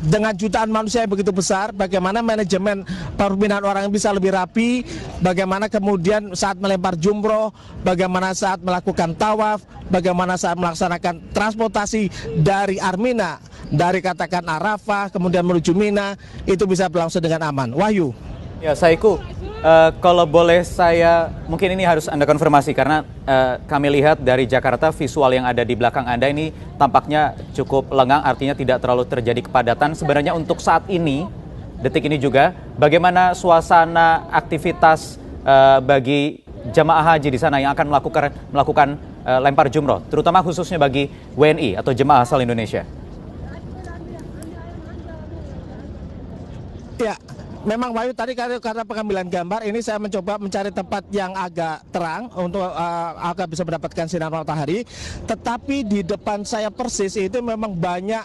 dengan jutaan manusia yang begitu besar, bagaimana manajemen perpindahan orang yang bisa lebih rapi, bagaimana kemudian saat melempar jumroh, bagaimana saat melakukan tawaf, bagaimana saat melaksanakan transportasi dari Armina, dari katakan Arafah kemudian menuju Mina, itu bisa berlangsung dengan aman. Wahyu. Ya, Saiku, kalau boleh saya, mungkin ini harus Anda konfirmasi karena kami lihat dari Jakarta visual yang ada di belakang Anda ini tampaknya cukup lengang, artinya tidak terlalu terjadi kepadatan. Sebenarnya untuk saat ini, detik ini juga, bagaimana suasana aktivitas bagi jemaah haji di sana yang akan melakukan lempar jumroh, terutama khususnya bagi WNI atau jemaah asal Indonesia? Ya, memang Wahyu tadi karena pengambilan gambar ini saya mencoba mencari tempat yang agak terang untuk agak bisa mendapatkan sinar matahari. Tetapi di depan saya persis itu memang banyak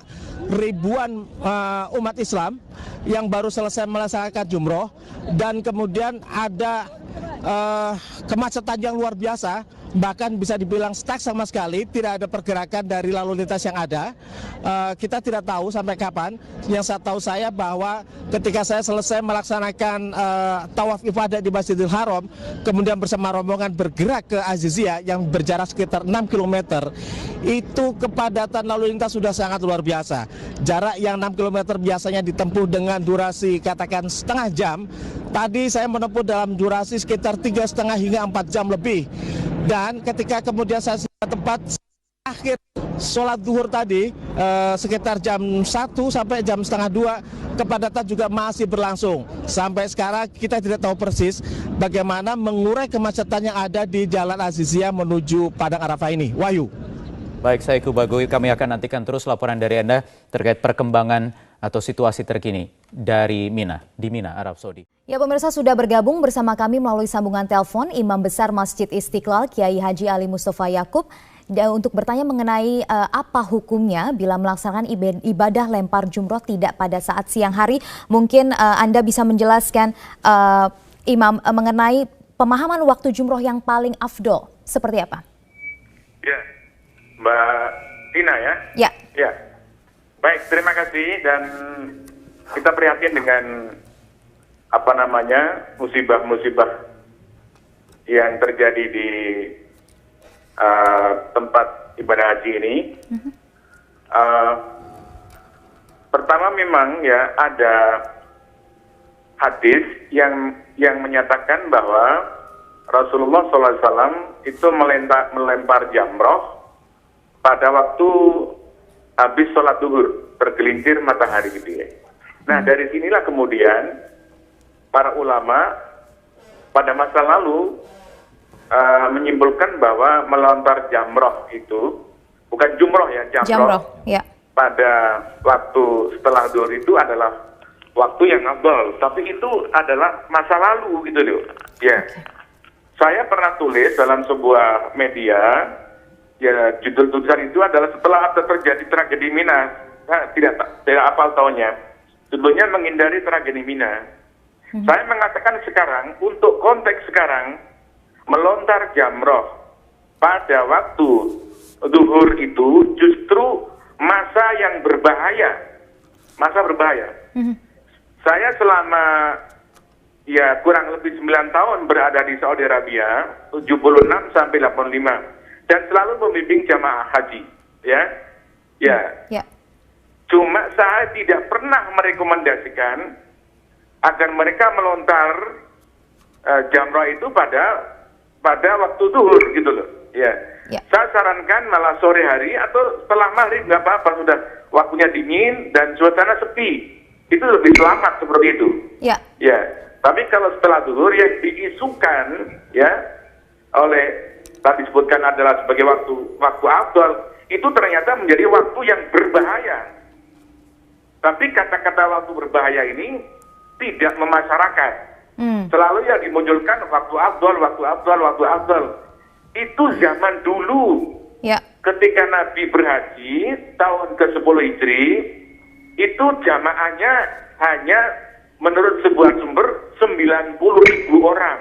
ribuan umat Islam yang baru selesai melaksanakan jumroh, dan kemudian ada kemacetan yang luar biasa. Bahkan bisa dibilang stuck sama sekali, tidak ada pergerakan dari lalu lintas yang ada. Kita tidak tahu sampai kapan. Yang saya tahu saya bahwa ketika saya selesai melaksanakan tawaf ibadah di Masjidil Haram, kemudian bersama rombongan bergerak ke Azizia yang berjarak sekitar 6 km, itu kepadatan lalu lintas sudah sangat luar biasa. Jarak yang 6 km biasanya ditempuh dengan durasi katakan setengah jam, tadi saya menempuh dalam durasi sekitar 3,5 hingga 4 jam lebih. Dan ketika kemudian saya tempat akhir sholat zuhur tadi sekitar jam 1 sampai jam setengah 2, kepadatan juga masih berlangsung. Sampai sekarang kita tidak tahu persis bagaimana mengurai kemacetan yang ada di Jalan Azizia menuju Padang Arafah ini. Wahyu. Baik, Saiku Bagoy, kami akan nantikan terus laporan dari Anda terkait perkembangan atau situasi terkini dari Mina, di Mina, Arab Saudi. Ya, pemirsa, sudah bergabung bersama kami melalui sambungan telepon Imam Besar Masjid Istiqlal Kiai Haji Ali Mustafa Yakub untuk bertanya mengenai apa hukumnya bila melaksanakan ibadah lempar jumroh tidak pada saat siang hari. Mungkin Anda bisa menjelaskan Imam mengenai pemahaman waktu jumroh yang paling afdol seperti apa? Ya, Mbak Tina ya? Ya. Ya. Baik, terima kasih, dan kita prihatin dengan musibah-musibah yang terjadi di tempat ibadah haji ini. Pertama memang ya ada hadis yang menyatakan bahwa Rasulullah SAW itu melempar jamroh pada waktu habis sholat zuhur, bergelincir matahari gitu ya. Nah, dari sinilah kemudian para ulama pada masa lalu menyimpulkan bahwa melontar jamroh itu, bukan jumroh ya, jamroh ya. Pada waktu setelah zuhur itu adalah waktu yang afdal, tapi itu adalah masa lalu gitu loh. Ya. Saya pernah tulis dalam sebuah media, ya judul tulisan itu adalah setelah ada terjadi tragedi Mina. Saya tidak hafal tahunnya. Judulnya menghindari tragedi Mina. Saya mengatakan sekarang, untuk konteks sekarang, melontar jamroh pada waktu zuhur itu justru masa yang berbahaya. Masa berbahaya. Saya selama ya kurang lebih 9 tahun berada di Saudi Arabia, 76 sampai 85, dan selalu membimbing jamaah haji, ya. Cuma saya tidak pernah merekomendasikan agar mereka melontar jamrah itu pada waktu zuhur gitu loh, ya. Saya sarankan malah sore hari atau setelah maghrib, nggak apa-apa, sudah waktunya dingin dan suasana sepi, itu lebih selamat seperti itu. Ya. Tapi kalau setelah zuhur yang diisukan ya oleh tadi disebutkan adalah sebagai waktu afdal, itu ternyata menjadi waktu yang berbahaya. Tapi kata-kata waktu berbahaya ini tidak memasyarakat. Selalu yang dimunculkan waktu afdal. Itu zaman dulu. Ketika Nabi berhaji tahun ke-10 Hijri, itu jamaahnya hanya menurut sebuah sumber 90.000 orang.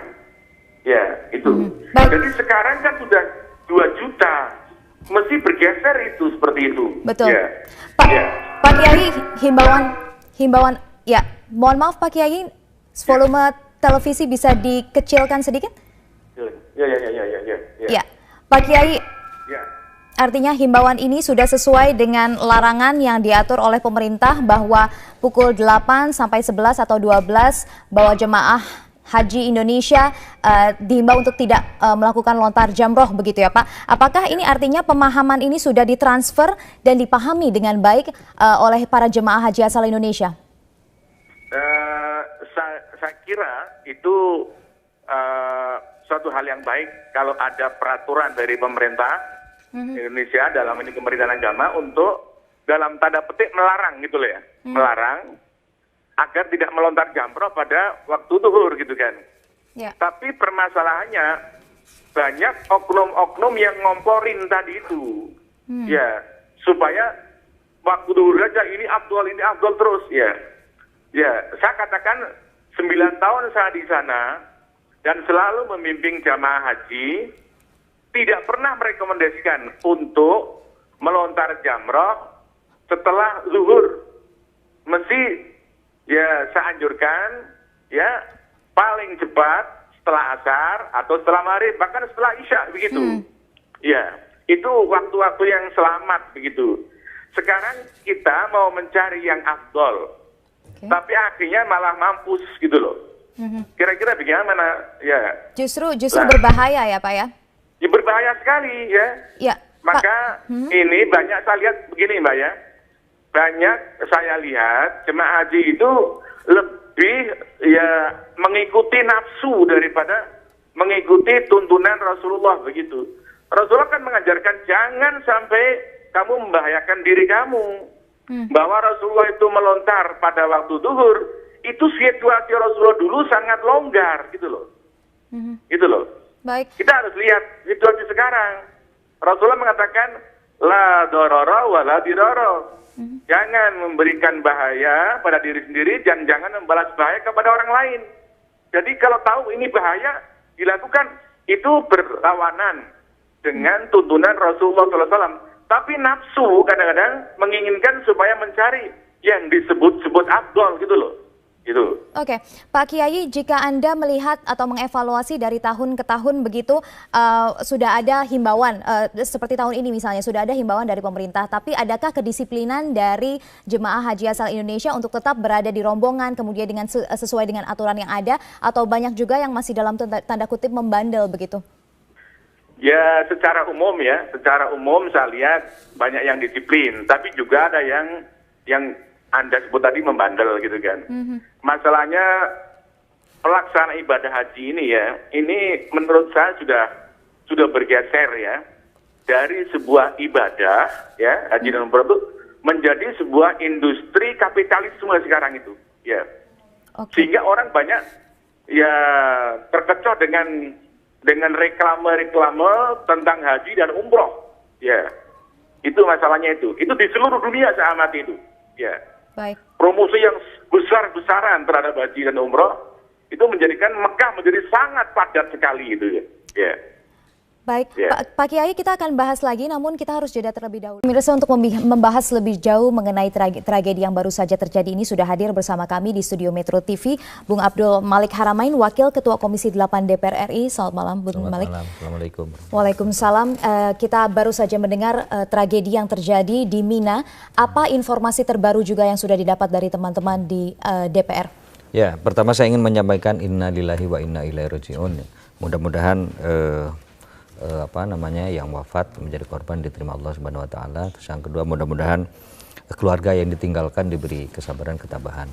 Ya, itu. Jadi sekarang kan sudah 2 juta. Mesti bergeser itu seperti itu. Betul. Ya. Pak Kiai, himbauan ya, mohon maaf Pak Kiai, volume televisi bisa dikecilkan sedikit? Ya. Pak Kiai. Artinya himbauan ini sudah sesuai dengan larangan yang diatur oleh pemerintah bahwa pukul 8 sampai 11 atau 12 bahwa jemaah haji Indonesia dihimbau untuk tidak melakukan lontar jamroh begitu ya Pak. Apakah ini artinya pemahaman ini sudah ditransfer dan dipahami dengan baik oleh para jemaah haji asal Indonesia? Saya kira itu suatu hal yang baik kalau ada peraturan dari pemerintah Indonesia dalam ini Kementerian Agama untuk dalam tanda petik melarang gitu loh ya, melarang agar tidak melontar jamroh pada waktu zuhur gitu kan. Tapi permasalahannya banyak oknum-oknum yang ngomporin tadi itu, ya supaya waktu zuhur aja ini afdol terus ya. Saya katakan 9 tahun saya di sana dan selalu membimbing jamaah haji. Tidak pernah merekomendasikan untuk melontar jamroh setelah zuhur. Mesti ya saya anjurkan ya paling cepat setelah asar atau setelah maghrib, bahkan setelah isya begitu. Ya, itu waktu-waktu yang selamat begitu. Sekarang kita mau mencari yang afdol, tapi akhirnya malah mampus gitu loh. Kira-kira bagaimana? Ya. Justru berbahaya ya Pak ya? Ya berbahaya sekali ya. Maka ini banyak saya lihat begini Mbak ya. Banyak saya lihat jemaah haji itu lebih ya mengikuti nafsu daripada mengikuti tuntunan Rasulullah begitu. Rasulullah kan mengajarkan jangan sampai kamu membahayakan diri kamu. Bahwa Rasulullah itu melontar pada waktu zuhur, itu situasi Rasulullah dulu sangat longgar gitu loh. Gitu loh. Baik. Kita harus lihat situasi sekarang. Rasulullah mengatakan la dororo wa la diroro. Jangan memberikan bahaya pada diri sendiri dan jangan membalas bahaya kepada orang lain. Jadi kalau tahu ini bahaya dilakukan, itu berlawanan dengan tuntunan Rasulullah SAW. Tapi nafsu kadang-kadang menginginkan supaya mencari yang disebut-sebut afdol gitu loh. Gitu. Oke, Pak Kiai, jika Anda melihat atau mengevaluasi dari tahun ke tahun begitu, sudah ada himbauan, seperti tahun ini misalnya, sudah ada himbauan dari pemerintah, tapi adakah kedisiplinan dari jemaah haji asal Indonesia untuk tetap berada di rombongan, kemudian dengan sesuai dengan aturan yang ada, atau banyak juga yang masih dalam tanda kutip membandel begitu? Ya, secara umum saya lihat banyak yang disiplin, tapi juga ada yang Anda sebut tadi membandel gitu kan. Masalahnya pelaksanaan ibadah haji ini ya, ini menurut saya sudah bergeser ya dari sebuah ibadah ya, haji dan umroh itu menjadi sebuah industri kapitalisme sekarang itu ya. Sehingga orang banyak ya terkecoh dengan dengan reklame-reklame tentang haji dan umroh. Ya, itu masalahnya itu. Itu di seluruh dunia saya amati itu. Ya. Baik. Promosi yang besar-besaran terhadap haji dan umroh itu menjadikan Mekah menjadi sangat padat sekali itu ya. Ya. Baik, Pak Kiai, kita akan bahas lagi, namun kita harus jeda terlebih dahulu. Pemirsa, untuk membahas lebih jauh mengenai tragedi yang baru saja terjadi ini, sudah hadir bersama kami di studio Metro TV, Bung Abdul Malik Haramain, Wakil Ketua Komisi 8 DPR RI. Selamat malam, Bung Malik. Malam. Assalamualaikum. Waalaikumsalam. Kita baru saja mendengar tragedi yang terjadi di Mina. Apa informasi terbaru juga yang sudah didapat dari teman-teman di DPR? Ya, pertama saya ingin menyampaikan innalillahi wa inna ilaihi raji'un. Mudah-mudahan yang wafat menjadi korban diterima Allah Subhanahu wa taala. Terus yang kedua, mudah-mudahan keluarga yang ditinggalkan diberi kesabaran, ketabahan.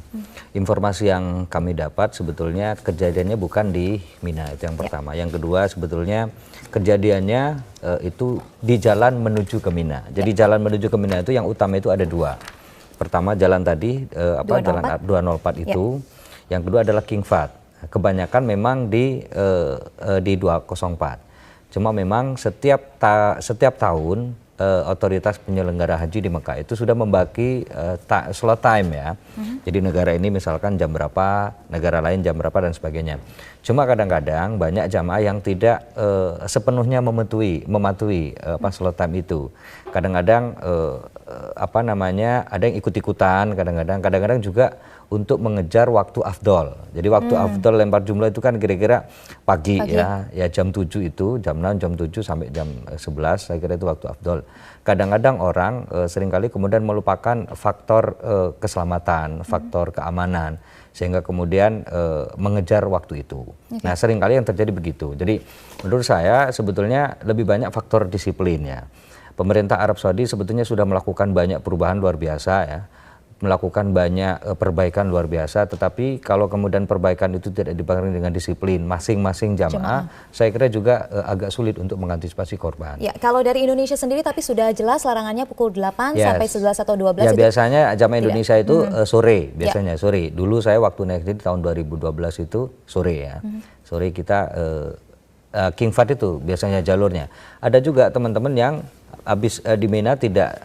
Informasi yang kami dapat sebetulnya kejadiannya bukan di Mina, itu yang pertama. Yang kedua, sebetulnya kejadiannya itu di jalan menuju ke Mina. Jadi jalan menuju ke Mina itu yang utama itu ada dua. Pertama jalan tadi jalan 204 itu. Yang kedua adalah King Fahd. Kebanyakan memang di 204. Cuma memang setiap tahun otoritas penyelenggara haji di Mekah itu sudah membagi slot time ya. Jadi negara ini misalkan jam berapa, negara lain jam berapa dan sebagainya. Cuma kadang-kadang banyak jamaah yang tidak sepenuhnya mematuhi slot time itu. Kadang-kadang ada yang ikut-ikutan, kadang-kadang juga untuk mengejar waktu afdol. Jadi waktu afdol lempar jumlah itu kan kira-kira pagi. Ya jam 7 itu, jam 6, jam 7 sampai jam 11, saya kira itu waktu afdol. Kadang-kadang orang seringkali kemudian melupakan faktor keselamatan, faktor keamanan, sehingga kemudian mengejar waktu itu. Nah seringkali yang terjadi begitu. Jadi menurut saya sebetulnya lebih banyak faktor disiplin ya. Pemerintah Arab Saudi sebetulnya sudah melakukan banyak perubahan luar biasa ya. Melakukan banyak perbaikan luar biasa, tetapi kalau kemudian perbaikan itu tidak dibarengi dengan disiplin masing-masing jamaah, saya kira juga agak sulit untuk mengantisipasi korban. Ya, kalau dari Indonesia sendiri tapi sudah jelas larangannya pukul 8 sampai 11 atau 12. Ya, biasanya jamaah Indonesia itu sore, biasanya sore. Dulu saya waktu naik di tahun 2012 itu sore ya. Sore kita King Fahd itu biasanya jalurnya. Ada juga teman-teman yang habis di Mina tidak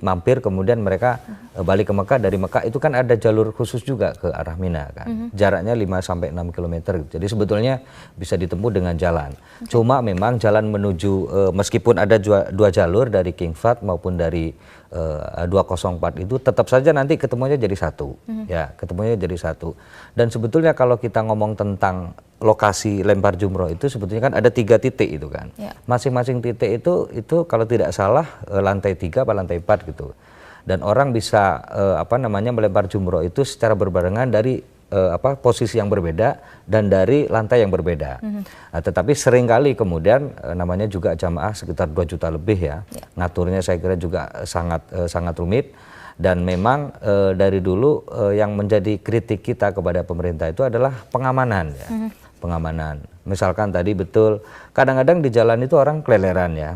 mampir kemudian mereka balik ke Mekah. Dari Mekah itu kan ada jalur khusus juga ke arah Mina kan. Jaraknya 5-6 km. Jadi sebetulnya bisa ditempuh dengan jalan. Cuma memang jalan menuju meskipun ada dua jalur dari King Fahd maupun dari 204 itu tetap saja nanti ketemunya jadi satu. Ya, ketemunya jadi satu. Dan sebetulnya kalau kita ngomong tentang lokasi lempar jumroh itu sebetulnya kan ada 3 titik itu kan. Masing-masing titik itu kalau tidak salah lantai 3 atau lantai 4 gitu. Dan orang bisa melempar jumroh itu secara berbarengan dari posisi yang berbeda dan dari lantai yang berbeda. Nah, tetapi seringkali kemudian namanya juga jamaah sekitar 2 juta lebih ya. Ngaturnya saya kira juga sangat rumit. Dan memang dari dulu yang menjadi kritik kita kepada pemerintah itu adalah pengamanan ya. Pengamanan. Misalkan tadi betul kadang-kadang di jalan itu orang keleleran ya.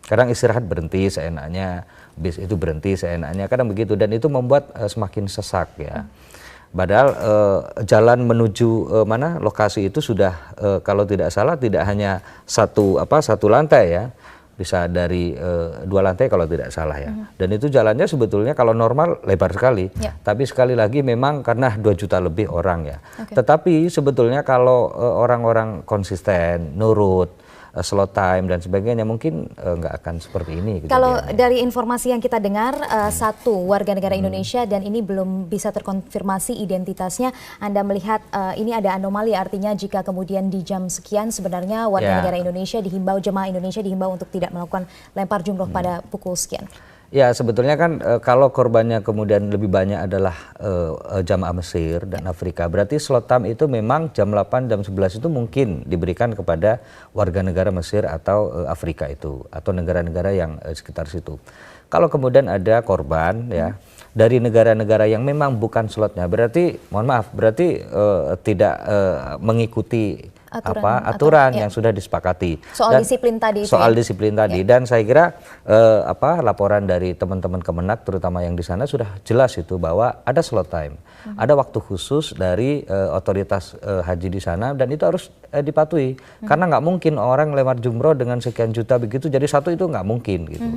Kadang istirahat berhenti seenaknya, bis itu berhenti seenaknya, kadang begitu dan itu membuat semakin sesak ya. Padahal jalan menuju lokasi itu sudah kalau tidak salah tidak hanya satu lantai ya. Bisa dari 2 lantai kalau tidak salah ya. Dan itu jalannya sebetulnya kalau normal lebar sekali. Tapi sekali lagi memang karena 2 juta lebih orang ya. Tetapi sebetulnya kalau orang-orang konsisten, nurut, slot time dan sebagainya mungkin nggak akan seperti ini. Kalau dari informasi yang kita dengar, satu warga negara Indonesia dan ini belum bisa terkonfirmasi identitasnya, Anda melihat ini ada anomali, artinya jika kemudian di jam sekian sebenarnya warga negara Indonesia dihimbau, jemaah Indonesia dihimbau untuk tidak melakukan lempar jumroh pada pukul sekian. Ya sebetulnya kan kalau korbannya kemudian lebih banyak adalah jamaah Mesir dan Afrika, berarti slot time itu memang jam 8, jam 11 itu mungkin diberikan kepada warga negara Mesir atau Afrika itu, atau negara-negara yang sekitar situ. Kalau kemudian ada korban ya dari negara-negara yang memang bukan slotnya, berarti mohon maaf, berarti tidak mengikuti aturan yang sudah disepakati. Soal disiplin tadi itu. Soal disiplin tadi, dan saya kira laporan dari teman-teman Kemenak terutama yang di sana sudah jelas itu bahwa ada slot time, ada waktu khusus dari otoritas haji di sana, dan itu harus dipatuhi. Karena nggak mungkin orang lempar jumroh dengan sekian juta begitu jadi satu, itu nggak mungkin gitu.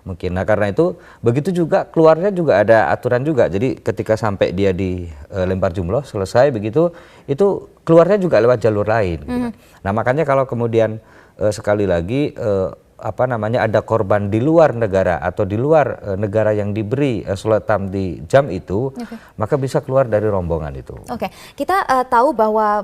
Mungkin. Nah karena itu begitu juga keluarnya juga ada aturan juga. Jadi ketika sampai dia di lempar jumroh selesai begitu, itu keluarnya juga lewat jalur lain. Gitu. Nah makanya kalau kemudian sekali lagi ada korban di luar negara atau di luar negara yang diberi slot time di jam itu, maka bisa keluar dari rombongan itu. Kita tahu bahwa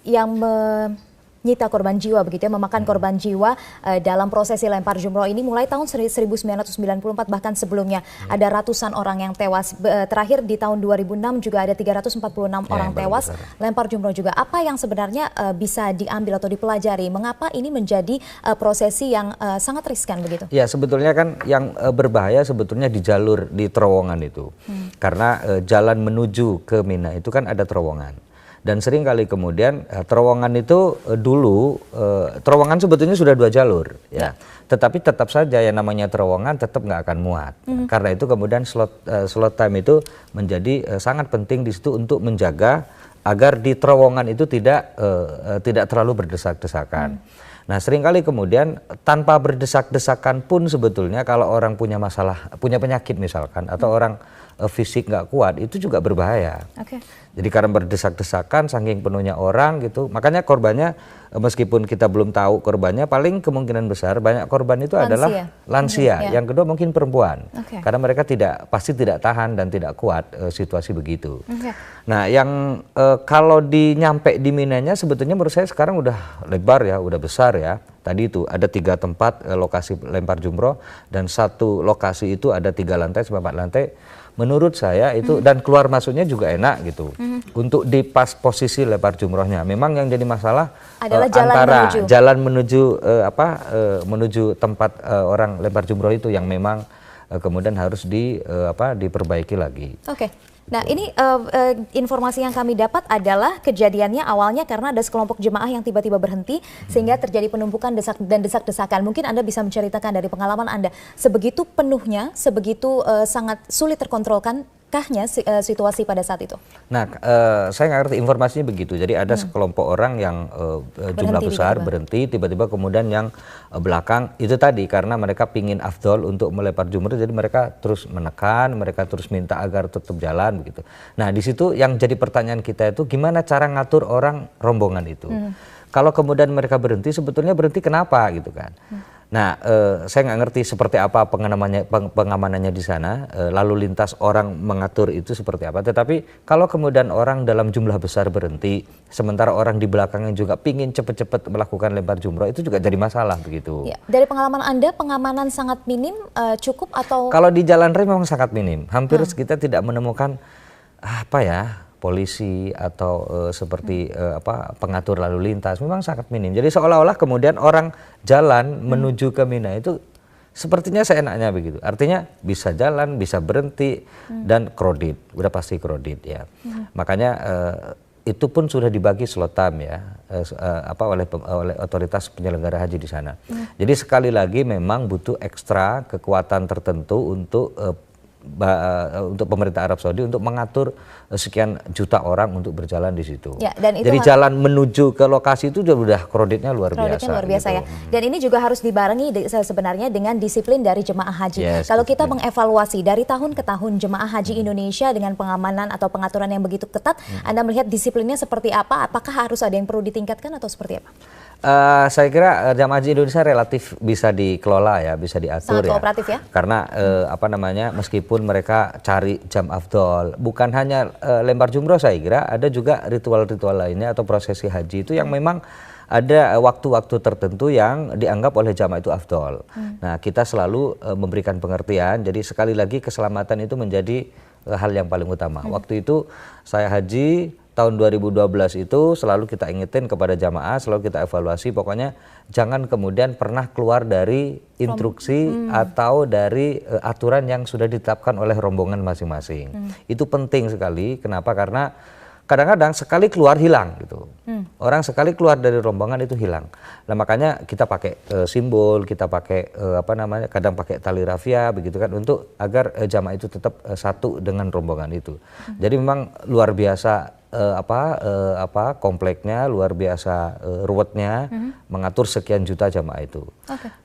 yang menyita korban jiwa begitu ya, memakan korban jiwa dalam prosesi lempar jumroh ini mulai tahun 1994 bahkan sebelumnya ada ratusan orang yang tewas. Terakhir di tahun 2006 juga ada 346 orang tewas lempar jumroh juga. Apa yang sebenarnya bisa diambil atau dipelajari? Mengapa ini menjadi prosesi yang sangat riskan begitu? Ya sebetulnya kan yang berbahaya sebetulnya di jalur, di terowongan itu. Karena jalan menuju ke Mina itu kan ada terowongan. Dan sering kali kemudian terowongan itu dulu, terowongan sebetulnya sudah 2 jalur ya. Tetapi tetap saja yang namanya terowongan tetap nggak akan muat. Karena itu kemudian slot time itu menjadi sangat penting di situ untuk menjaga agar di terowongan itu tidak terlalu berdesak-desakan. Nah seringkali kemudian tanpa berdesak-desakan pun sebetulnya kalau orang punya masalah, punya penyakit misalkan, atau orang fisik nggak kuat, itu juga berbahaya. Jadi karena berdesak-desakan saking penuhnya orang gitu, makanya korbannya meskipun kita belum tahu korbannya, paling kemungkinan besar banyak korban itu adalah lansia. Yang kedua mungkin perempuan, karena mereka pasti tidak tahan dan tidak kuat situasi begitu. Nah yang kalau nyampe di Minanya sebetulnya menurut saya sekarang udah lebar ya, udah besar ya. Tadi itu ada 3 tempat lokasi lempar jumroh, dan 1 lokasi itu ada 3 lantai sampai 4 lantai. Menurut saya itu dan keluar masuknya juga enak gitu. Untuk di pas posisi lempar jumrohnya. Memang yang jadi masalah adalah jalan menuju tempat orang lempar jumroh itu yang memang kemudian harus diperbaiki lagi. Nah ini informasi yang kami dapat adalah kejadiannya awalnya karena ada sekelompok jemaah yang tiba-tiba berhenti sehingga terjadi penumpukan desak-desakan. Mungkin Anda bisa menceritakan dari pengalaman Anda, sebegitu penuhnya, sebegitu sangat sulit terkontrolkan kahnya situasi pada saat itu? Nah, saya nggak ngerti informasinya begitu. Jadi ada sekelompok orang yang jumlah besar berhenti, tiba-tiba kemudian yang belakang itu tadi karena mereka pingin afdol untuk melempar jumroh, jadi mereka terus menekan, mereka terus minta agar tetap jalan begitu. Nah, di situ yang jadi pertanyaan kita itu gimana cara ngatur orang rombongan itu? Kalau kemudian mereka berhenti, sebetulnya berhenti kenapa gitu kan? Nah, saya nggak ngerti seperti apa pengamanannya di sana, lalu lintas orang mengatur itu seperti apa. Tetapi kalau kemudian orang dalam jumlah besar berhenti, sementara orang di belakangnya juga pingin cepet-cepet melakukan lempar jumroh, itu juga jadi masalah begitu. Ya, dari pengalaman Anda, pengamanan sangat minim, cukup atau? Kalau di jalan raya memang sangat minim. Hampir kita tidak menemukan polisi atau seperti pengatur lalu lintas, memang sangat minim. Jadi seolah-olah kemudian orang jalan menuju ke Mina itu sepertinya seenaknya begitu. Artinya bisa jalan, bisa berhenti, dan kredit, udah pasti kredit ya. Makanya itu pun sudah dibagi slot time ya, oleh otoritas penyelenggara haji di sana. Jadi sekali lagi memang butuh ekstra kekuatan tertentu untuk pemerintah Arab Saudi untuk mengatur sekian juta orang untuk berjalan di situ. Ya, dan itu jadi jalan menuju ke lokasi itu udah kreditnya luar biasa. Gitu. Ya. Dan ini juga harus dibarengi sebenarnya dengan disiplin dari jemaah haji. Kalau kita mengevaluasi dari tahun ke tahun jemaah haji Indonesia dengan pengamanan atau pengaturan yang begitu ketat, Anda melihat disiplinnya seperti apa? Apakah harus ada yang perlu ditingkatkan atau seperti apa? Saya kira jamaah haji Indonesia relatif bisa dikelola ya, bisa diatur. Sangat kooperatif ya. Karena meskipun mereka cari jam afdol, bukan hanya lempar jumroh, saya kira ada juga ritual-ritual lainnya atau prosesi haji itu yang memang ada waktu-waktu tertentu yang dianggap oleh jamaah itu afdol. Nah, kita selalu memberikan pengertian. Jadi sekali lagi keselamatan itu menjadi hal yang paling utama. Waktu itu saya haji tahun 2012 itu selalu kita ingetin kepada jamaah, selalu kita evaluasi, pokoknya jangan kemudian pernah keluar dari instruksi atau dari aturan yang sudah ditetapkan oleh rombongan masing-masing. Itu penting sekali. Kenapa? Karena kadang-kadang sekali keluar hilang gitu. Orang sekali keluar dari rombongan itu hilang. Nah makanya kita pakai simbol, kita pakai kadang pakai tali rafia begitu kan untuk agar jamaah itu tetap satu dengan rombongan itu. Jadi memang luar biasa kompleknya, luar biasa ruwetnya mengatur sekian juta jamaah itu.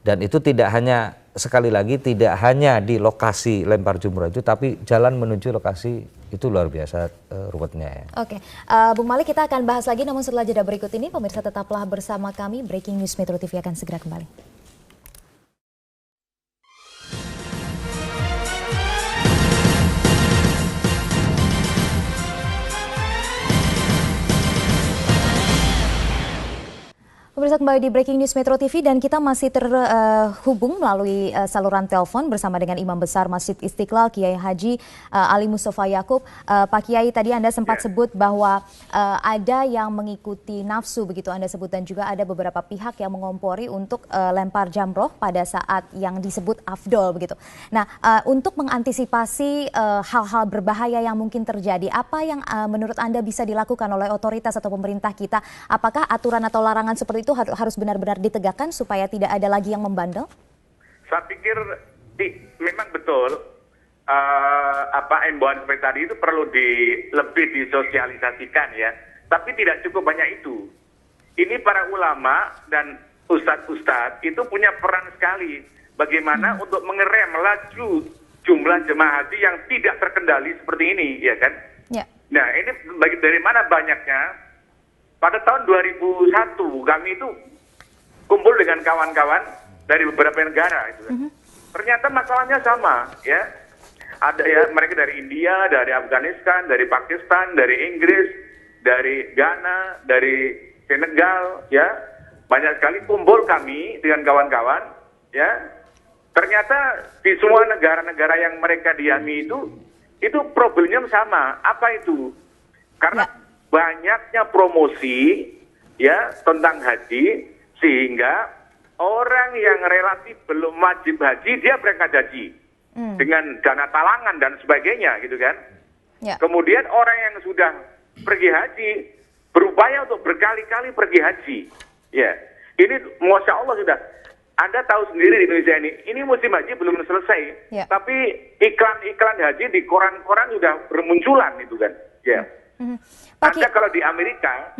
Dan itu tidak hanya, sekali lagi tidak hanya di lokasi lempar jumroh itu, tapi jalan menuju lokasi itu luar biasa ruwetnya ya. Oke, Bung Malik, kita akan bahas lagi namun setelah jeda berikut ini. Pemirsa tetaplah bersama kami, Breaking News Metro TV akan segera kembali. Pemirsa, kembali di Breaking News Metro TV dan kita masih terhubung melalui saluran telepon bersama dengan Imam Besar Masjid Istiqlal Kiai Haji Ali Mustafa Yakub. Pak Kiai, tadi Anda sempat sebut bahwa ada yang mengikuti nafsu begitu Anda sebut, dan juga ada beberapa pihak yang mengompori untuk lempar jamroh pada saat yang disebut afdol begitu. Nah, untuk mengantisipasi hal-hal berbahaya yang mungkin terjadi, apa yang menurut Anda bisa dilakukan oleh otoritas atau pemerintah kita? Apakah aturan atau larangan seperti itu harus benar-benar ditegakkan supaya tidak ada lagi yang membandel? Saya pikir memang betul imbauan seperti tadi itu perlu lebih disosialisasikan ya. Tapi tidak cukup banyak itu. Ini para ulama dan ustadz-ustadz itu punya peran sekali bagaimana untuk mengerem laju jumlah jemaah haji yang tidak terkendali seperti ini, ya kan? Ya. Nah, ini dari mana banyaknya? Pada tahun 2001 kami itu kumpul dengan kawan-kawan dari beberapa negara itu kan. Ternyata masalahnya sama ya. Ada ya mereka dari India, dari Afghanistan, dari Pakistan, dari Inggris, dari Ghana, dari Senegal ya. Banyak sekali kumpul kami dengan kawan-kawan ya. Ternyata di semua negara-negara yang mereka diami itu problemnya sama. Apa itu? Karena banyaknya promosi ya tentang haji sehingga orang yang relatif belum wajib haji dia berangkat haji dengan dana talangan dan sebagainya gitu kan. Kemudian orang yang sudah pergi haji berupaya untuk berkali-kali pergi haji. Ya, ini masya Allah sudah. Anda tahu sendiri di Indonesia ini musim haji belum selesai, tapi iklan-iklan haji di koran-koran sudah bermunculan itu kan. Ya. Anda kalau di Amerika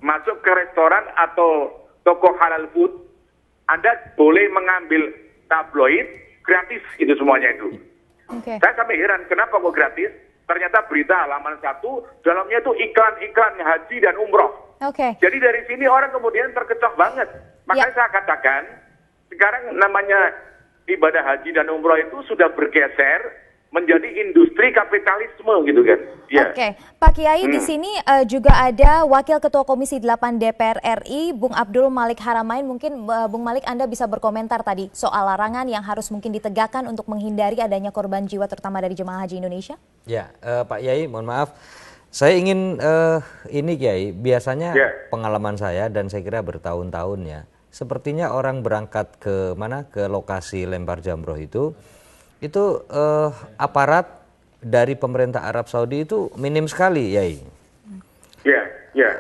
masuk ke restoran atau toko halal food, Anda boleh mengambil tabloid gratis itu semuanya itu. Saya sampai heran kenapa kok gratis? Ternyata berita halaman 1 dalamnya itu iklan-iklan haji dan umroh. Jadi dari sini orang kemudian terkecoh banget. Makanya saya katakan sekarang namanya ibadah haji dan umroh itu sudah bergeser menjadi industri kapitalisme gitu kan. Ya. Pak Kiai, di sini juga ada Wakil Ketua Komisi 8 DPR RI, Bung Abdul Malik Haramain. Mungkin Bung Malik Anda bisa berkomentar tadi soal larangan yang harus mungkin ditegakkan untuk menghindari adanya korban jiwa terutama dari jemaah haji Indonesia. Ya, Pak Kiai, mohon maaf. Saya ingin ini Kiai, biasanya pengalaman saya dan saya kira bertahun-tahun ya. Sepertinya orang berangkat ke lokasi lempar jamroh itu aparat dari pemerintah Arab Saudi itu minim sekali, Yai.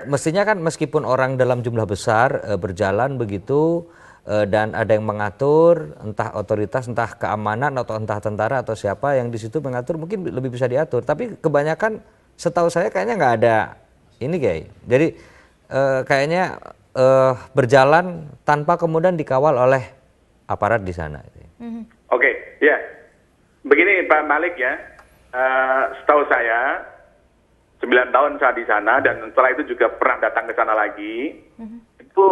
Mestinya kan meskipun orang dalam jumlah besar berjalan begitu dan ada yang mengatur, entah otoritas, entah keamanan atau entah tentara atau siapa yang di situ mengatur, mungkin lebih bisa diatur. Tapi kebanyakan setahu saya kayaknya nggak ada ini, Yai. Jadi kayaknya berjalan tanpa kemudian dikawal oleh aparat di sana. Begini Pak Malik ya, setahu saya 9 tahun saya di sana dan setelah itu juga pernah datang ke sana lagi, itu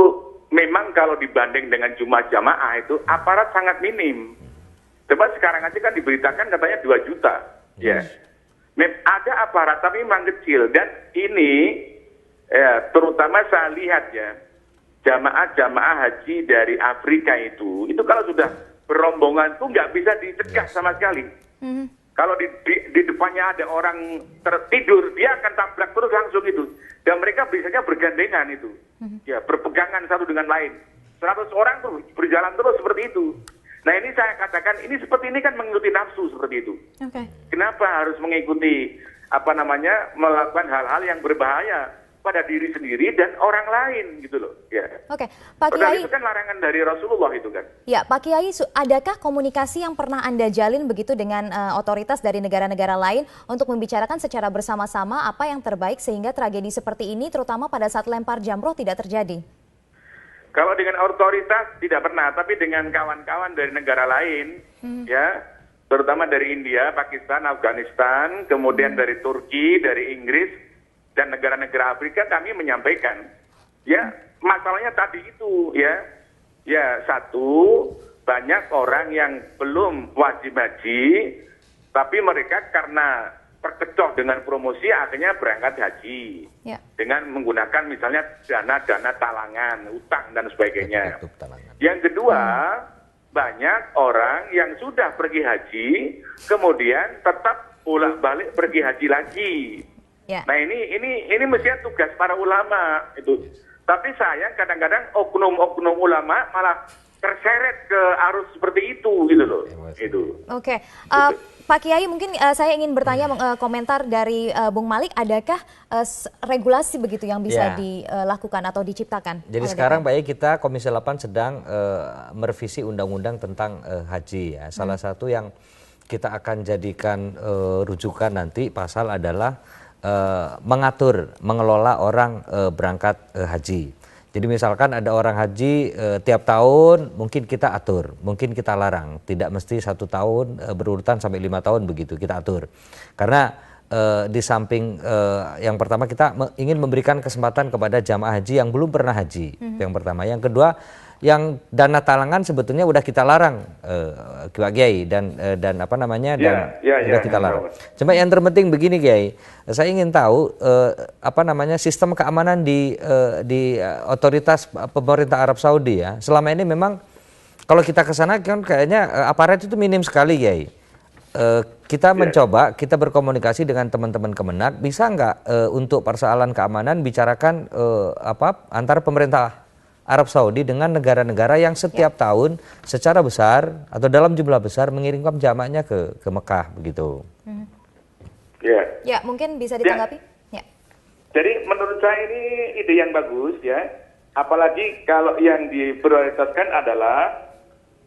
memang kalau dibanding dengan jumlah jamaah itu aparat sangat minim. Coba sekarang aja kan diberitakan katanya 2 juta. Ada aparat tapi memang kecil dan ini terutama saya lihat ya, jamaah haji dari Afrika itu kalau sudah berombongan tuh nggak bisa dicegah sama sekali. Kalau di depannya ada orang tertidur, dia akan tabrak terus langsung itu. Dan mereka biasanya bergandengan itu, berpegangan satu dengan lain. 100 orang tuh berjalan terus seperti itu. Nah ini saya katakan, ini seperti ini kan mengikuti nafsu seperti itu. Kenapa harus mengikuti melakukan hal-hal yang berbahaya pada diri sendiri dan orang lain gitu loh. Ya. Oke, Pak Padahal Kiai. itu kan larangan dari Rasulullah itu kan. Ya, Pak Kiai, adakah komunikasi yang pernah Anda jalin begitu dengan otoritas dari negara-negara lain untuk membicarakan secara bersama-sama apa yang terbaik sehingga tragedi seperti ini terutama pada saat lempar jamroh tidak terjadi? Kalau dengan otoritas tidak pernah, tapi dengan kawan-kawan dari negara lain, ya, terutama dari India, Pakistan, Afghanistan, kemudian dari Turki, dari Inggris, dan negara-negara Afrika kami menyampaikan, ya masalahnya tadi itu ya satu, banyak orang yang belum wajib haji, tapi mereka karena terkecoh dengan promosi akhirnya berangkat haji dengan menggunakan misalnya dana-dana talangan, utang dan sebagainya. Yang kedua, banyak orang yang sudah pergi haji kemudian tetap bolak-balik pergi haji lagi. Nah ini mestinya tugas para ulama itu. Tapi sayang kadang-kadang oknum-oknum ulama malah terseret ke arus seperti itu gitu loh. Itu. Oke. Pak Kiai, mungkin saya ingin bertanya komentar dari Bung Malik, adakah regulasi begitu yang bisa dilakukan atau diciptakan? Jadi sekarang Pak Kiai, kita Komisi 8 sedang merevisi undang-undang tentang haji ya. Salah satu yang kita akan jadikan rujukan nanti pasal adalah mengelola orang berangkat haji. Jadi misalkan ada orang haji tiap tahun mungkin kita atur, mungkin kita larang. Tidak mesti 1 tahun berurutan sampai 5 tahun begitu kita atur. Karena di samping yang pertama kita ingin memberikan kesempatan kepada jamaah haji yang belum pernah haji. Yang pertama. Yang kedua, yang dana talangan sebetulnya udah kita larang, Pak Kiai, dan udah kita larang. Cuma yang terpenting begini Kiai, saya ingin tahu sistem keamanan di otoritas pemerintah Arab Saudi ya. Selama ini memang kalau kita ke sana kan kayaknya aparat itu minim sekali Kiai. Kita mencoba, kita berkomunikasi dengan teman-teman Kemenak, bisa nggak untuk persoalan keamanan bicarakan antara pemerintah Arab Saudi dengan negara-negara yang setiap tahun secara besar atau dalam jumlah besar mengirimkan jamaahnya ke Mekah begitu. Ya, mungkin bisa ditanggapi. Ya. Jadi menurut saya ini ide yang bagus ya. Apalagi kalau yang diprioritaskan adalah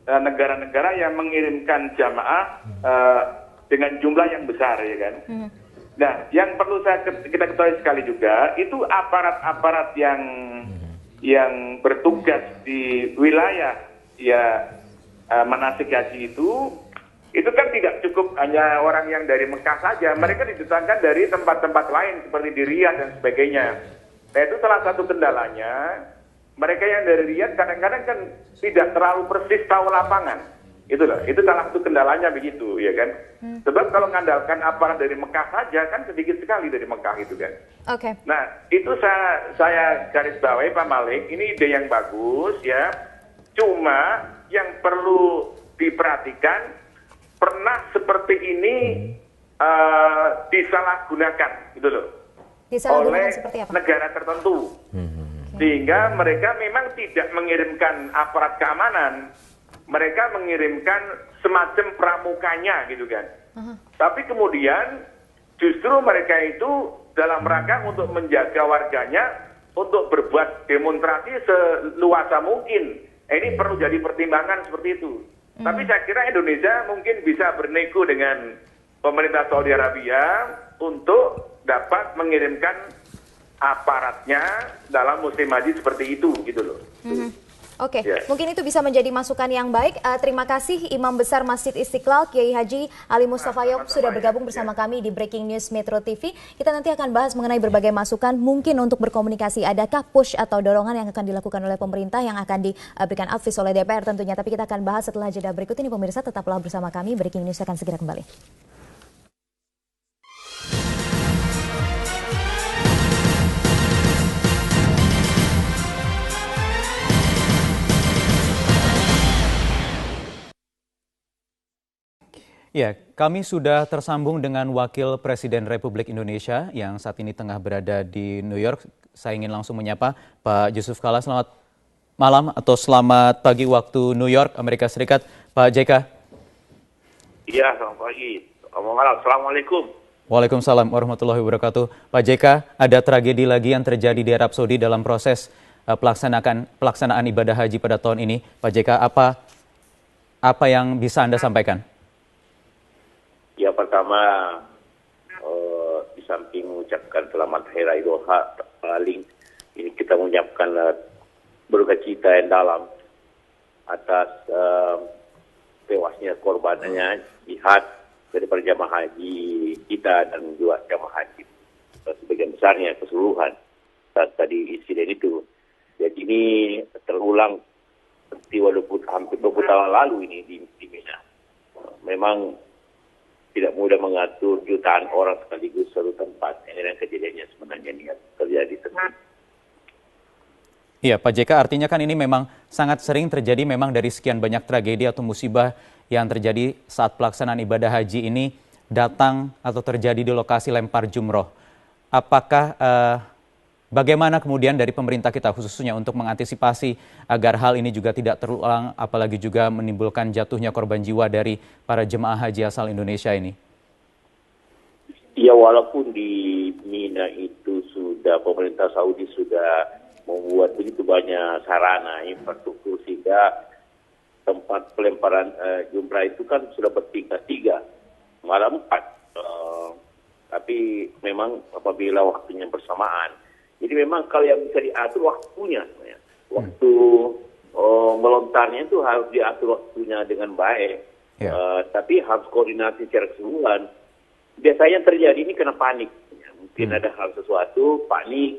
negara-negara yang mengirimkan jamaah dengan jumlah yang besar ya kan. Nah, yang perlu kita ketahui sekali juga itu aparat-aparat yang bertugas di wilayah manasik haji itu kan tidak cukup hanya orang yang dari Mekah saja, mereka didatangkan dari tempat-tempat lain seperti di Riyadh dan sebagainya. Nah itu salah satu kendalanya, mereka yang dari Riyadh kadang-kadang kan tidak terlalu persis tahu lapangan, itu salah satu kendalanya begitu ya kan. Sebab kalau mengandalkan aparat dari Mekah saja kan sedikit sekali dari Mekah itu kan. Oke. Nah itu saya garis bawahi Pak Malik, ini ide yang bagus ya. Cuma yang perlu diperhatikan, pernah seperti ini disalahgunakan gitu loh oleh negara tertentu, sehingga mereka memang tidak mengirimkan aparat keamanan. Mereka mengirimkan semacam pramukanya gitu kan. Tapi kemudian justru mereka itu dalam rangka untuk menjaga warganya untuk berbuat demonstrasi seluasa mungkin. Ini perlu jadi pertimbangan seperti itu. Tapi saya kira Indonesia mungkin bisa bernego dengan pemerintah Saudi Arabia untuk dapat mengirimkan aparatnya dalam musim haji seperti itu gitu loh. Oke, mungkin itu bisa menjadi masukan yang baik. Terima kasih Imam Besar Masjid Istiqlal Kiai Haji Ali Mustafa Yaakob sudah bergabung bersama kami di Breaking News Metro TV. Kita nanti akan bahas mengenai berbagai masukan mungkin untuk berkomunikasi. Adakah push atau dorongan yang akan dilakukan oleh pemerintah yang akan diberikan advis oleh DPR tentunya. Tapi kita akan bahas setelah jeda berikut ini. Pemirsa tetaplah bersama kami. Breaking News akan segera kembali. Ya, kami sudah tersambung dengan Wakil Presiden Republik Indonesia yang saat ini tengah berada di New York. Saya ingin langsung menyapa Pak Yusuf Kalla. Selamat malam atau selamat pagi waktu New York, Amerika Serikat. Pak JK. Iya, selamat pagi. Selamat malam. Assalamualaikum. Waalaikumsalam warahmatullahi wabarakatuh. Pak JK, ada tragedi lagi yang terjadi di Arab Saudi dalam proses pelaksanaan ibadah haji pada tahun ini. Pak JK, apa yang bisa Anda sampaikan? Ya, pertama di samping mengucapkan selamat Hari Raya Idul Adha, paling ini kita mengucapkan berduka cita yang dalam atas tewasnya korbannya jihad daripada jamaah haji kita dan juga jamaah haji sebagian besarnya keseluruhan saat tadi insiden itu. Jadi ini terulang peristiwa hampir 20 tahun lalu ini di Mina. Memang tidak mudah mengatur jutaan orang sekaligus satu tempat. Ini yang kejadiannya sebenarnya ini terjadi. Iya, Pak JK, artinya kan ini memang sangat sering terjadi memang dari sekian banyak tragedi atau musibah yang terjadi saat pelaksanaan ibadah haji ini datang atau terjadi di lokasi lempar jumroh. Apakah bagaimana kemudian dari pemerintah kita khususnya untuk mengantisipasi agar hal ini juga tidak terulang, apalagi juga menimbulkan jatuhnya korban jiwa dari para jemaah haji asal Indonesia ini? Ya, walaupun di Mina itu sudah pemerintah Saudi sudah membuat begitu banyak sarana infrastruktur sehingga tempat pelemparan jumrah itu kan sudah bertingkat-tiga, malah 4. Tapi memang apabila waktunya bersamaan, jadi memang kalau yang bisa diatur waktunya, waktu melontarnya itu harus diatur waktunya dengan baik. Tapi harus koordinasi secara keseluruhan. Biasanya terjadi ini karena panik. Mungkin ada hal sesuatu, panik,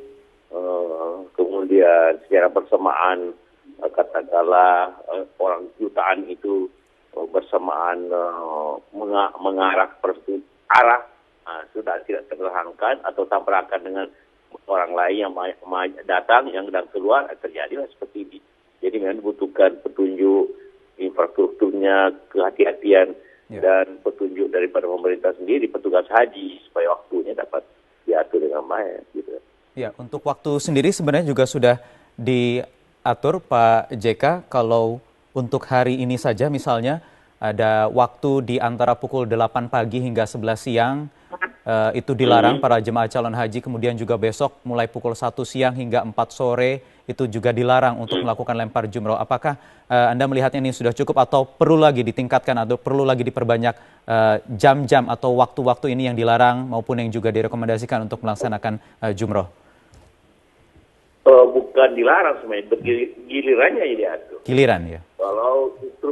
kemudian secara bersamaan katakanlah orang jutaan itu bersamaan mengarah arah sudah tidak tertahankan atau tabrakan dengan orang lain yang datang yang sedang keluar, terjadilah seperti ini. Jadi memang dibutuhkan petunjuk infrastrukturnya, kehati-hatian dan petunjuk daripada pemerintah sendiri, petugas haji supaya waktunya dapat diatur dengan baik. Gitu. Ya, untuk waktu sendiri sebenarnya juga sudah diatur Pak JK. Kalau untuk hari ini saja misalnya ada waktu di antara pukul 8 pagi hingga 11 siang itu dilarang para jemaah calon haji, kemudian juga besok mulai pukul 1 siang hingga 4 sore itu juga dilarang untuk melakukan lempar jumroh. Apakah Anda melihatnya ini sudah cukup atau perlu lagi ditingkatkan atau perlu lagi diperbanyak jam-jam atau waktu-waktu ini yang dilarang maupun yang juga direkomendasikan untuk melaksanakan jumroh? Bukan dilarang sebenarnya, gilirannya ini diatur. Giliran ya.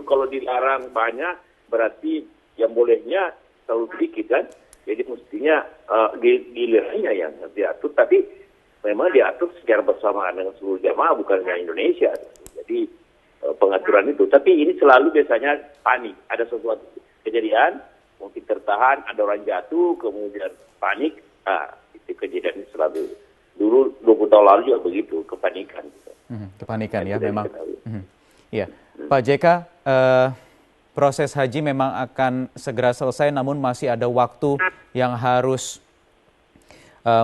Kalau dilarang banyak berarti yang bolehnya terlalu sedikit kan. Jadi mestinya gilirannya yang diatur, tapi memang diatur secara bersamaan dengan seluruh jamaah, bukan hanya Indonesia. Jadi pengaturan itu. Tapi ini selalu biasanya panik. Ada sesuatu kejadian, mungkin tertahan, ada orang jatuh, kemudian panik. Itu kejadian selalu. Dulu 20 tahun lalu juga begitu, kepanikan. Kepanikan ya memang. Iya, Pak JK, proses haji memang akan segera selesai, namun masih ada waktu yang harus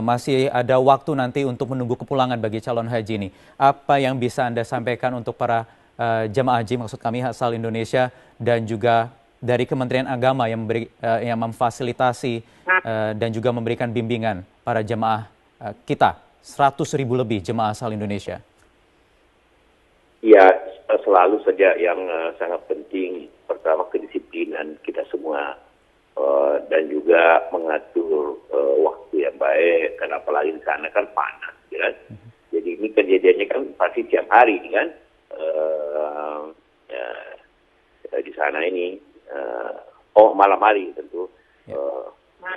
masih ada waktu nanti untuk menunggu kepulangan bagi calon haji ini. Apa yang bisa Anda sampaikan untuk para jemaah haji, maksud kami asal Indonesia, dan juga dari Kementerian Agama yang memfasilitasi dan juga memberikan bimbingan para jemaah kita, 100.000 lebih jemaah asal Indonesia? Ya, selalu saja yang sangat penting, pertama kedisiplinan kita semua, dan juga mengatur waktu yang baik, karena apalagi di sana kan panas, kan? Jadi ini kejadiannya kan pasti tiap hari, kan? Di sana ini, malam hari tentu,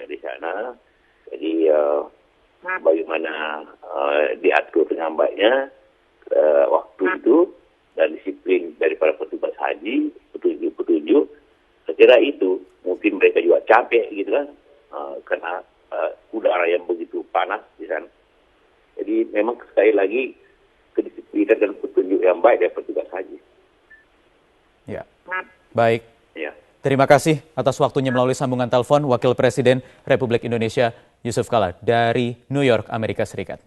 di sana, jadi bagaimana diatur dengan baiknya waktu itu dan disiplin daripada petugas haji, petunjuk, saya kira itu. Mungkin mereka juga capek gitu kan, karena udara yang begitu panas di sana. Jadi memang sekali lagi kedisiplinan dan petunjuk yang baik dari petugas haji. Ya, baik. Ya. Terima kasih atas waktunya melalui sambungan telepon Wakil Presiden Republik Indonesia Yusuf Kala dari New York, Amerika Serikat.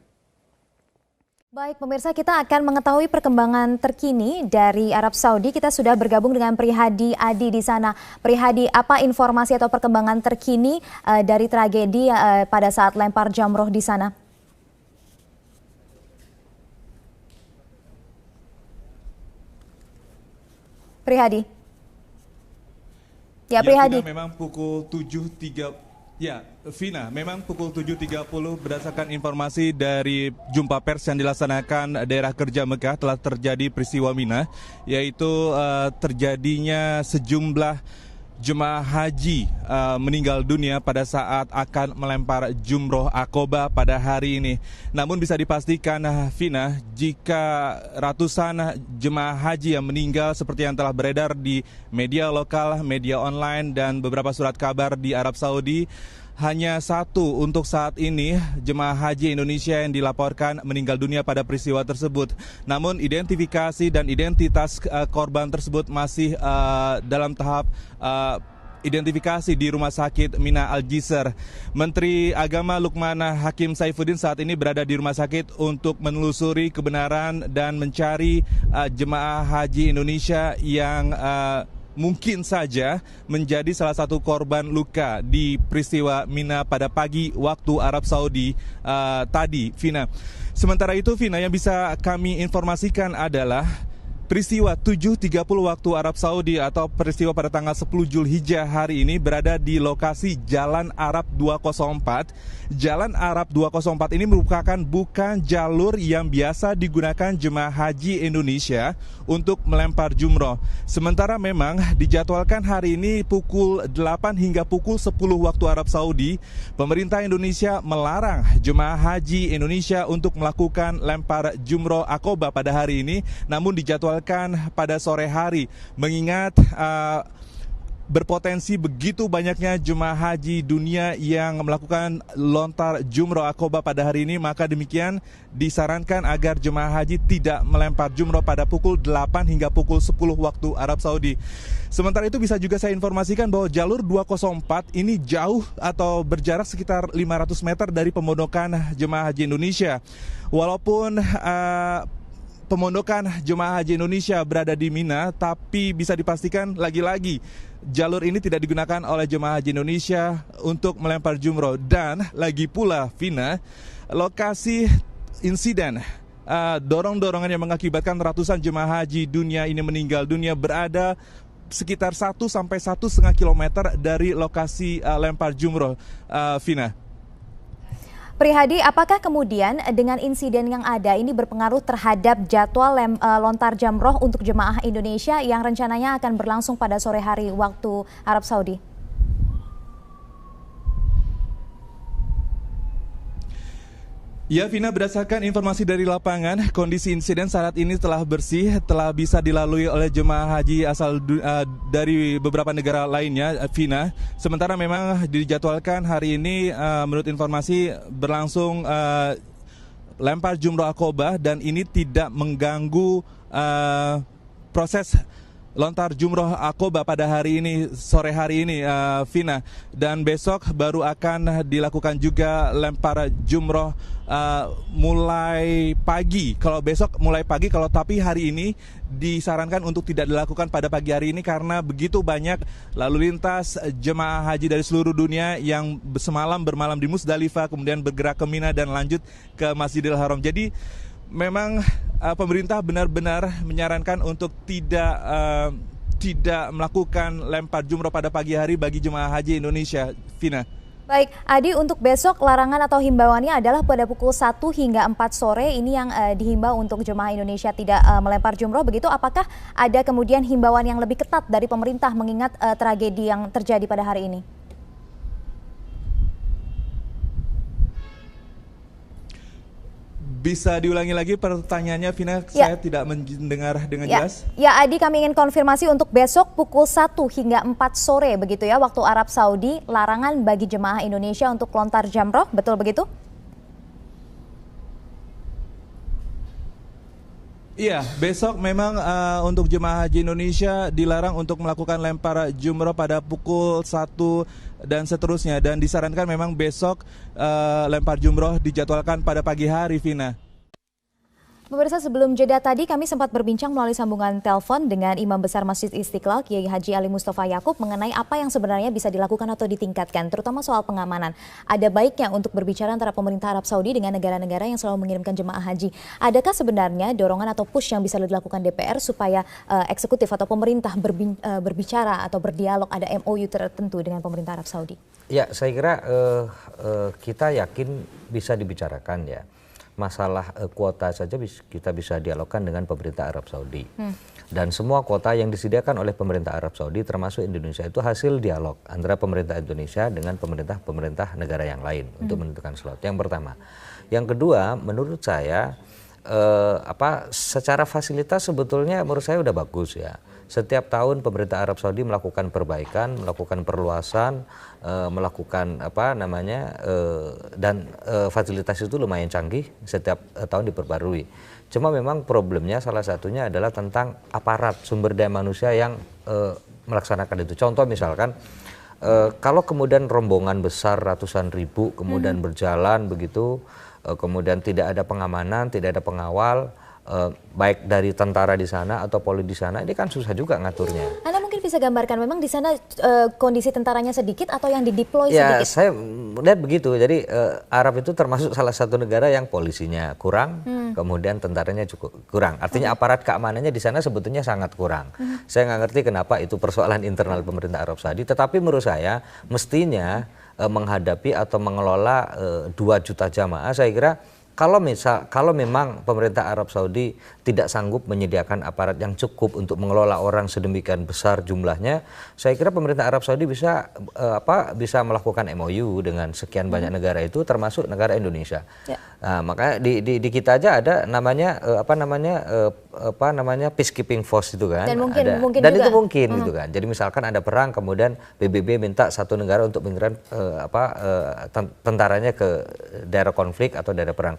Baik pemirsa, kita akan mengetahui perkembangan terkini dari Arab Saudi. Kita sudah bergabung dengan Prihadi Adi di sana. Prihadi, apa informasi atau perkembangan terkini dari tragedi pada saat lempar jamroh di sana? Prihadi. Ya, Prihadi. Ya, memang pukul 7.30. Ya, Vina, memang pukul 7.30 berdasarkan informasi dari jumpa pers yang dilaksanakan daerah kerja Mekah telah terjadi peristiwa Mina, yaitu terjadinya sejumlah jemaah haji meninggal dunia pada saat akan melempar jumroh Aqobah pada hari ini. Namun bisa dipastikan, Vina, jika ratusan jemaah haji yang meninggal seperti yang telah beredar di media lokal, media online, dan beberapa surat kabar di Arab Saudi, hanya satu untuk saat ini jemaah haji Indonesia yang dilaporkan meninggal dunia pada peristiwa tersebut. Namun identifikasi dan identitas korban tersebut masih dalam tahap identifikasi di Rumah Sakit Mina Al-Jisr. Menteri Agama Lukman Hakim Saifuddin saat ini berada di rumah sakit untuk menelusuri kebenaran dan mencari jemaah haji Indonesia yang mungkin saja menjadi salah satu korban luka di peristiwa Mina pada pagi waktu Arab Saudi tadi, Vina. Sementara itu, Vina, yang bisa kami informasikan adalah peristiwa 7.30 waktu Arab Saudi atau peristiwa pada tanggal 10 Zulhijjah hari ini berada di lokasi Jalan Arab 204. Jalan Arab 204 ini merupakan bukan jalur yang biasa digunakan jemaah haji Indonesia untuk melempar jumroh. Sementara memang dijadwalkan hari ini pukul 8 hingga pukul 10 waktu Arab Saudi, pemerintah Indonesia melarang jemaah haji Indonesia untuk melakukan lempar jumroh Aqobah pada hari ini, namun dijadwalkan pada sore hari, mengingat berpotensi begitu banyaknya jemaah haji dunia yang melakukan lontar jumroh Aqobah pada hari ini, maka demikian disarankan agar jemaah haji tidak melempar jumroh pada pukul 8 hingga pukul 10 waktu Arab Saudi. Sementara itu bisa juga saya informasikan bahwa jalur 204 ini jauh atau berjarak sekitar 500 meter dari pemondokan jemaah haji Indonesia. Walaupun pemondokan jemaah haji Indonesia berada di Mina, tapi bisa dipastikan lagi-lagi jalur ini tidak digunakan oleh jemaah haji Indonesia untuk melempar jumroh. Dan lagi pula, Vina, lokasi insiden dorong-dorongan yang mengakibatkan ratusan jemaah haji dunia ini meninggal dunia berada sekitar 1 sampai 1,5 kilometer dari lokasi lempar jumroh, Vina. Prihadi, apakah kemudian dengan insiden yang ada ini berpengaruh terhadap jadwal lontar jamroh untuk jemaah Indonesia yang rencananya akan berlangsung pada sore hari waktu Arab Saudi? Ya, Vina, berdasarkan informasi dari lapangan, kondisi insiden saat ini telah bersih, telah bisa dilalui oleh jemaah haji asal dari beberapa negara lainnya, Vina. Sementara memang dijadwalkan hari ini menurut informasi berlangsung lempar jumroh Aqobah, dan ini tidak mengganggu proses lontar jumroh Aqobah pada hari ini, sore hari ini, Vina. Dan besok baru akan dilakukan juga lempar jumroh mulai pagi. Kalau besok mulai pagi, tapi hari ini disarankan untuk tidak dilakukan pada pagi hari ini karena begitu banyak lalu lintas jemaah haji dari seluruh dunia yang semalam bermalam di Musdalifah, kemudian bergerak ke Mina dan lanjut ke Masjidil Haram. Jadi memang pemerintah benar-benar menyarankan untuk tidak melakukan lempar jumroh pada pagi hari bagi jemaah haji Indonesia, Vina. Baik, Adi, untuk besok larangan atau himbauannya adalah pada pukul 1 hingga 4 sore ini yang dihimbau untuk jemaah Indonesia tidak melempar jumroh, begitu. Apakah ada kemudian himbauan yang lebih ketat dari pemerintah mengingat tragedi yang terjadi pada hari ini? Bisa diulangi lagi pertanyaannya, Vina? Ya. Saya tidak mendengar dengan jelas. Ya, Adi, kami ingin konfirmasi untuk besok pukul 1 hingga 4 sore begitu ya, waktu Arab Saudi, larangan bagi jemaah Indonesia untuk lontar jamroh, betul begitu? Iya, besok memang untuk jemaah haji Indonesia dilarang untuk melakukan lempar jumroh pada pukul 1 dan seterusnya. Dan disarankan memang besok lempar jumroh dijadwalkan pada pagi hari, Vina. Pemirsa, sebelum jeda tadi kami sempat berbincang melalui sambungan telepon dengan Imam Besar Masjid Istiqlal Kiai Haji Ali Mustafa Yakub mengenai apa yang sebenarnya bisa dilakukan atau ditingkatkan, terutama soal pengamanan. Ada baiknya untuk berbicara antara pemerintah Arab Saudi dengan negara-negara yang selalu mengirimkan jemaah haji. Adakah sebenarnya dorongan atau push yang bisa dilakukan DPR supaya eksekutif atau pemerintah berbicara atau berdialog, ada MOU tertentu dengan pemerintah Arab Saudi? Ya, saya kira kita yakin bisa dibicarakan ya. Masalah kuota saja kita bisa dialogkan dengan pemerintah Arab Saudi. Dan semua kuota yang disediakan oleh pemerintah Arab Saudi termasuk Indonesia itu hasil dialog antara pemerintah Indonesia dengan pemerintah negara yang lain untuk menentukan slot. Yang pertama. Yang kedua, menurut saya secara fasilitas sebetulnya menurut saya udah bagus ya. Setiap tahun pemerintah Arab Saudi melakukan perbaikan, melakukan perluasan, melakukan dan fasilitas itu lumayan canggih, setiap tahun diperbarui. Cuma memang problemnya salah satunya adalah tentang aparat sumber daya manusia yang melaksanakan itu. Contoh misalkan kalau kemudian rombongan besar ratusan ribu kemudian berjalan begitu, kemudian tidak ada pengamanan, tidak ada pengawal, baik dari tentara di sana atau polisi di sana, ini kan susah juga ngaturnya. Anda mungkin bisa gambarkan memang di sana kondisi tentaranya sedikit atau yang dideploy sedikit? Ya, saya lihat begitu. Jadi Arab itu termasuk salah satu negara yang polisinya kurang, kemudian tentaranya cukup kurang. Artinya aparat keamanannya di sana sebetulnya sangat kurang. Saya nggak ngerti kenapa itu persoalan internal pemerintah Arab Saudi. Tetapi menurut saya mestinya menghadapi atau mengelola 2 juta jamaah, saya kira kalau memang pemerintah Arab Saudi tidak sanggup menyediakan aparat yang cukup untuk mengelola orang sedemikian besar jumlahnya, saya kira pemerintah Arab Saudi bisa melakukan MOU dengan sekian banyak negara itu, termasuk negara Indonesia. Ya. Nah, makanya di kita aja ada namanya peacekeeping force itu kan. Dan mungkin dan juga. Itu mungkin gitu kan. Jadi misalkan ada perang kemudian PBB minta satu negara untuk mengirim tentaranya ke daerah konflik atau daerah perang.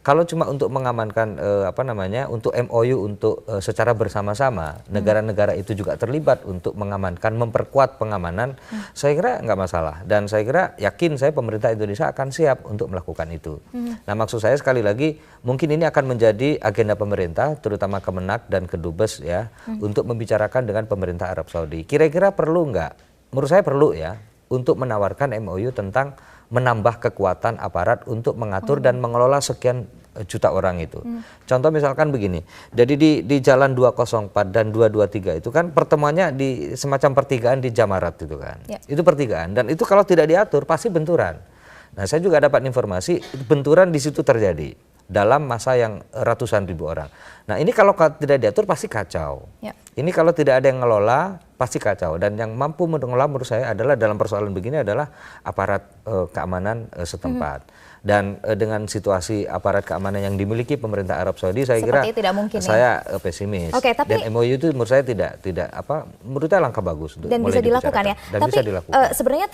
Kalau cuma untuk mengamankan untuk MOU untuk secara bersama-sama negara-negara itu juga terlibat untuk mengamankan, memperkuat pengamanan, saya kira nggak masalah. Dan saya kira yakin saya pemerintah Indonesia akan siap untuk melakukan itu. Nah, maksud saya sekali lagi mungkin ini akan menjadi agenda pemerintah, terutama Kemenak dan Kedubes ya, untuk membicarakan dengan pemerintah Arab Saudi. Kira-kira perlu nggak? Menurut saya perlu ya, untuk menawarkan MOU tentang menambah kekuatan aparat untuk mengatur dan mengelola sekian juta orang itu. Contoh misalkan begini, jadi di Jalan 204 dan 223 itu kan pertemuannya di semacam pertigaan di Jamarat itu kan. Ya. Itu pertigaan dan itu kalau tidak diatur pasti benturan. Nah, saya juga dapat informasi benturan di situ terjadi dalam masa yang ratusan ribu orang. Nah, ini kalau tidak diatur pasti kacau. Ya. Ini kalau tidak ada yang ngelola pasti kacau, dan yang mampu mengelola menurut saya adalah dalam persoalan begini adalah aparat keamanan setempat. Dan dengan situasi aparat keamanan yang dimiliki pemerintah Arab Saudi, saya kira tidak mungkin, saya pesimis. Oke, tapi, dan MOU itu menurut saya menurut saya langkah bagus untuk dan bisa dilakukan ya. Dan tapi bisa dilakukan. Sebenarnya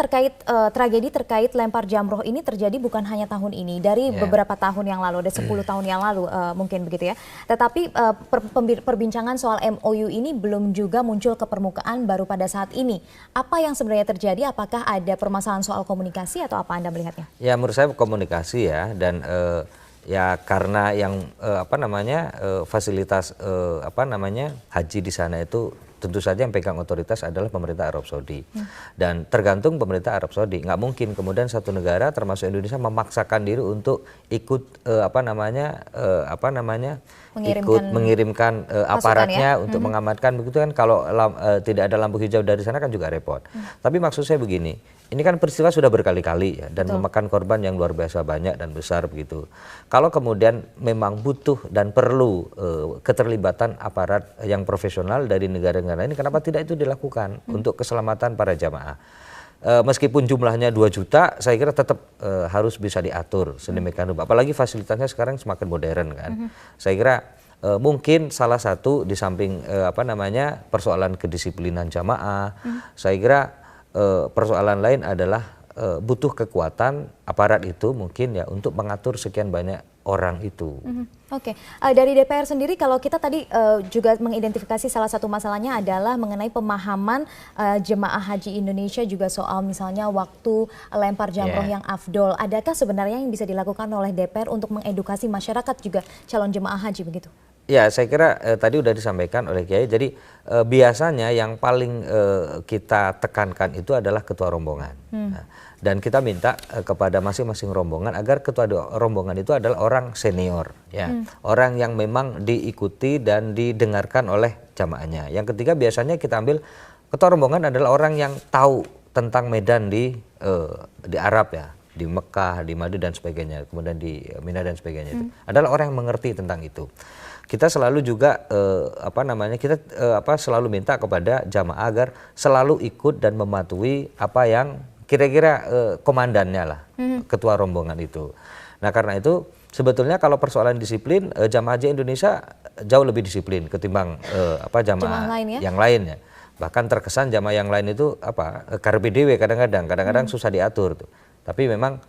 tragedi terkait lempar jamroh ini terjadi bukan hanya tahun ini, dari beberapa tahun yang lalu, ada 10 tahun yang lalu mungkin begitu ya. Tetapi perbincangan soal MOU ini belum juga muncul ke permukaan baru pada saat ini. Apa yang sebenarnya terjadi? Apakah ada permasalahan soal komunikasi atau apa Anda melihatnya? Ya, menurut saya komunikasi ya, dan ya karena yang fasilitas haji di sana itu tentu saja yang pegang otoritas adalah pemerintah Arab Saudi. Dan tergantung pemerintah Arab Saudi. Nggak mungkin kemudian satu negara termasuk Indonesia memaksakan diri untuk ikut mengirimkan aparatnya untuk mengamankan begitu kan. Kalau tidak ada lampu hijau dari sana kan juga repot. Tapi maksud saya begini, ini kan peristiwa sudah berkali-kali ya, dan memakan korban yang luar biasa banyak dan besar begitu. Kalau kemudian memang butuh dan perlu keterlibatan aparat yang profesional dari negara-negara ini, kenapa tidak itu dilakukan untuk keselamatan para jamaah? Meskipun jumlahnya 2 juta, saya kira tetap harus bisa diatur sedemikian rupa. Apalagi fasilitasnya sekarang semakin modern kan. Saya kira mungkin salah satu di samping persoalan kedisiplinan jamaah, saya kira persoalan lain adalah butuh kekuatan aparat itu mungkin ya untuk mengatur sekian banyak orang itu. Oke. Dari DPR sendiri kalau kita tadi juga mengidentifikasi salah satu masalahnya adalah mengenai pemahaman jemaah haji Indonesia juga soal misalnya waktu lempar jamroh yang afdol. Adakah sebenarnya yang bisa dilakukan oleh DPR untuk mengedukasi masyarakat juga calon jemaah haji begitu? Ya, saya kira tadi sudah disampaikan oleh Kiai. Jadi biasanya yang paling kita tekankan itu adalah ketua rombongan. Dan kita minta kepada masing-masing rombongan agar ketua rombongan itu adalah orang senior, ya, orang yang memang diikuti dan didengarkan oleh jamaahnya. Yang ketiga biasanya kita ambil ketua rombongan adalah orang yang tahu tentang medan di Arab, ya, di Mekah, di Madinah dan sebagainya, kemudian di Mina dan sebagainya. Itu adalah orang yang mengerti tentang itu. Kita selalu juga selalu minta kepada jamaah agar selalu ikut dan mematuhi apa yang kira-kira komandannya lah, ketua rombongan itu. Nah, karena itu sebetulnya kalau persoalan disiplin, jamaah haji Indonesia jauh lebih disiplin ketimbang jamaah lain, yang lainnya. Bahkan terkesan jamaah yang lain itu karpe dewe kadang-kadang susah diatur tuh. Tapi memang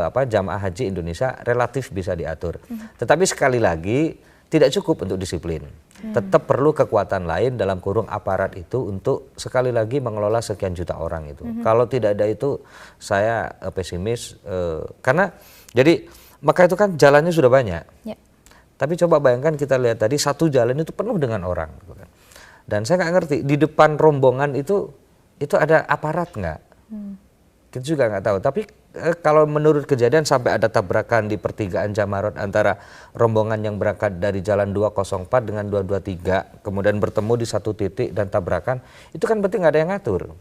jamaah haji Indonesia relatif bisa diatur. Tetapi sekali lagi tidak cukup untuk disiplin. Tetap perlu kekuatan lain dalam kurung aparat itu untuk sekali lagi mengelola sekian juta orang itu. Kalau tidak ada itu saya pesimis karena jadi maka itu kan jalannya sudah banyak. Tapi coba bayangkan kita lihat tadi satu jalan itu penuh dengan orang. Dan saya nggak ngerti di depan rombongan itu ada aparat nggak? Kita juga nggak tahu. Tapi kalau menurut kejadian sampai ada tabrakan di pertigaan Jamarot antara rombongan yang berangkat dari jalan 204 dengan 223 kemudian bertemu di satu titik dan tabrakan, itu kan berarti nggak ada yang ngatur.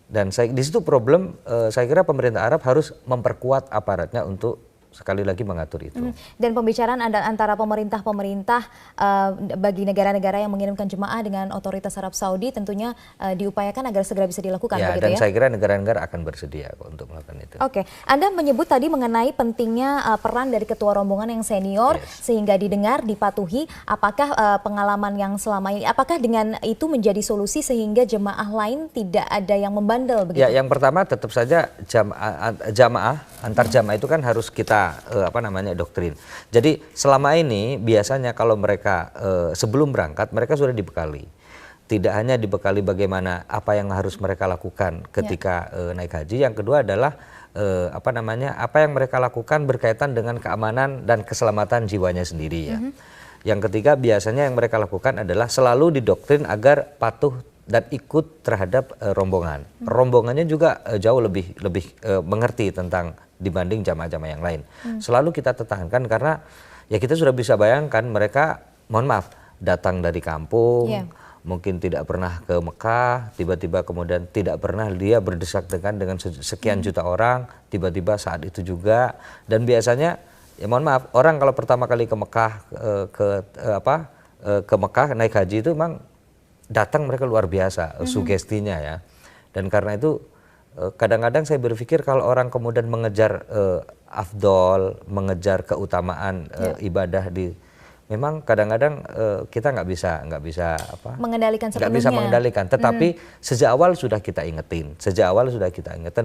Dan di situ problem, saya kira pemerintah Arab harus memperkuat aparatnya untuk sekali lagi mengatur itu. Dan pembicaraan antara pemerintah-pemerintah bagi negara-negara yang mengirimkan jemaah dengan otoritas Arab Saudi tentunya diupayakan agar segera bisa dilakukan. Ya, dan saya kira negara-negara akan bersedia untuk melakukan itu. Oke, Anda menyebut tadi mengenai pentingnya peran dari ketua rombongan yang senior sehingga didengar, dipatuhi. Apakah pengalaman yang selama ini, apakah dengan itu menjadi solusi sehingga jemaah lain tidak ada yang membandel begitu? Ya, yang pertama tetap saja antar jamaah itu kan harus kita doktrin. Jadi selama ini biasanya kalau mereka sebelum berangkat mereka sudah dibekali. Tidak hanya dibekali bagaimana apa yang harus mereka lakukan ketika naik haji. Yang kedua adalah apa yang mereka lakukan berkaitan dengan keamanan dan keselamatan jiwanya sendiri, ya. Yang ketiga biasanya yang mereka lakukan adalah selalu didoktrin agar patuh dan ikut terhadap rombongan. Rombongannya juga jauh lebih mengerti tentang dibanding jamaah-jamaah yang lain. Selalu kita tekankan karena ya kita sudah bisa bayangkan mereka, mohon maaf, datang dari kampung, mungkin tidak pernah ke Mekah, tiba-tiba kemudian tidak pernah dia berdesak-desakan dengan sekian juta orang, tiba-tiba saat itu juga. Dan biasanya ya mohon maaf, orang kalau pertama kali ke Mekah ke Mekah naik haji itu memang datang mereka luar biasa sugestinya, ya. Dan karena itu kadang-kadang saya berpikir kalau orang kemudian mengejar afdol, mengejar keutamaan ibadah memang kadang-kadang kita nggak bisa mengendalikan sepenuhnya. Nggak bisa mengendalikan. Tetapi sejak awal sudah kita ingetin,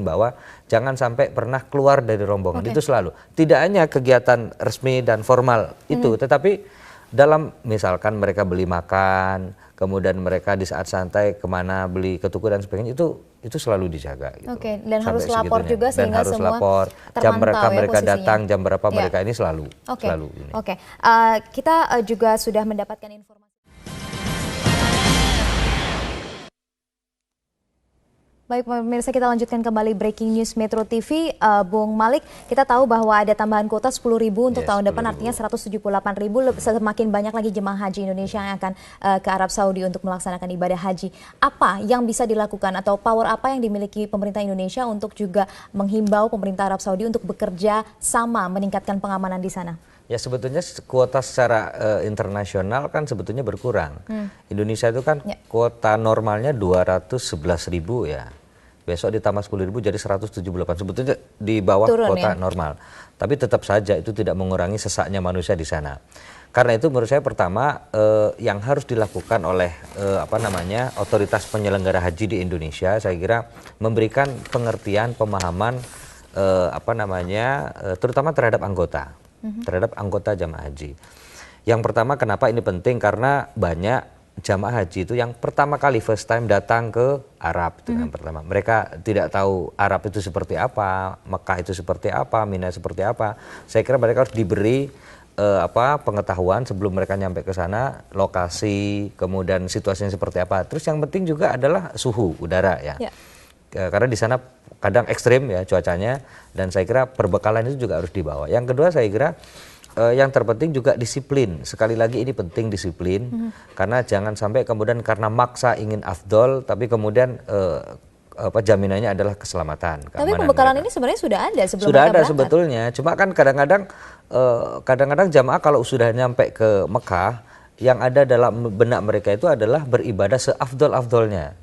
bahwa jangan sampai pernah keluar dari rombongan. Itu selalu. Tidak hanya kegiatan resmi dan formal itu, tetapi dalam misalkan mereka beli makan, kemudian mereka di saat santai kemana beli ke tuku dan sebagainya itu selalu dijaga. Gitu. Dan harus lapor juga sehingga harus semua lapor, jam berapa mereka datang, jam berapa Ya. mereka ini selalu. Ini. Kita juga sudah mendapatkan informasi. Baik pemirsa, kita lanjutkan kembali Breaking News Metro TV. Bung Malik, kita tahu bahwa ada tambahan kuota 10.000 untuk tahun depan, artinya 178.000, semakin banyak lagi jemaah haji Indonesia yang akan ke Arab Saudi untuk melaksanakan ibadah haji. Apa yang bisa dilakukan atau power apa yang dimiliki pemerintah Indonesia untuk juga menghimbau pemerintah Arab Saudi untuk bekerja sama meningkatkan pengamanan di sana? Ya sebetulnya kuota secara internasional kan sebetulnya berkurang. Indonesia itu kan kuota normalnya 211.000 ya. Besok ditambah 10.000 jadi 178. Sebetulnya di bawah kuota normal. Tapi tetap saja itu tidak mengurangi sesaknya manusia di sana. Karena itu menurut saya pertama yang harus dilakukan oleh otoritas penyelenggara haji di Indonesia, saya kira memberikan pengertian, pemahaman terutama terhadap anggota. terhadap anggota jamaah haji. Yang pertama, kenapa ini penting? Karena banyak jamaah haji itu yang pertama kali first time datang ke Arab itu yang pertama. Mereka tidak tahu Arab itu seperti apa, Mekah itu seperti apa, Mina seperti apa. Saya kira mereka harus diberi pengetahuan sebelum mereka nyampe ke sana, lokasi, kemudian situasinya seperti apa. Terus yang penting juga adalah suhu udara ya. Karena di sana kadang ekstrim ya cuacanya, dan saya kira perbekalan itu juga harus dibawa. Yang kedua saya kira yang terpenting juga disiplin. Sekali lagi ini penting disiplin, karena jangan sampai kemudian karena maksa ingin afdol, tapi kemudian jaminannya adalah keselamatan. Tapi pembekalan ini sebenarnya sudah ada sebelum sudah mereka ada berangkat. Sebetulnya, cuma kan kadang-kadang jamaah kalau sudah nyampe ke Mekah, yang ada dalam benak mereka itu adalah beribadah seafdol-afdolnya.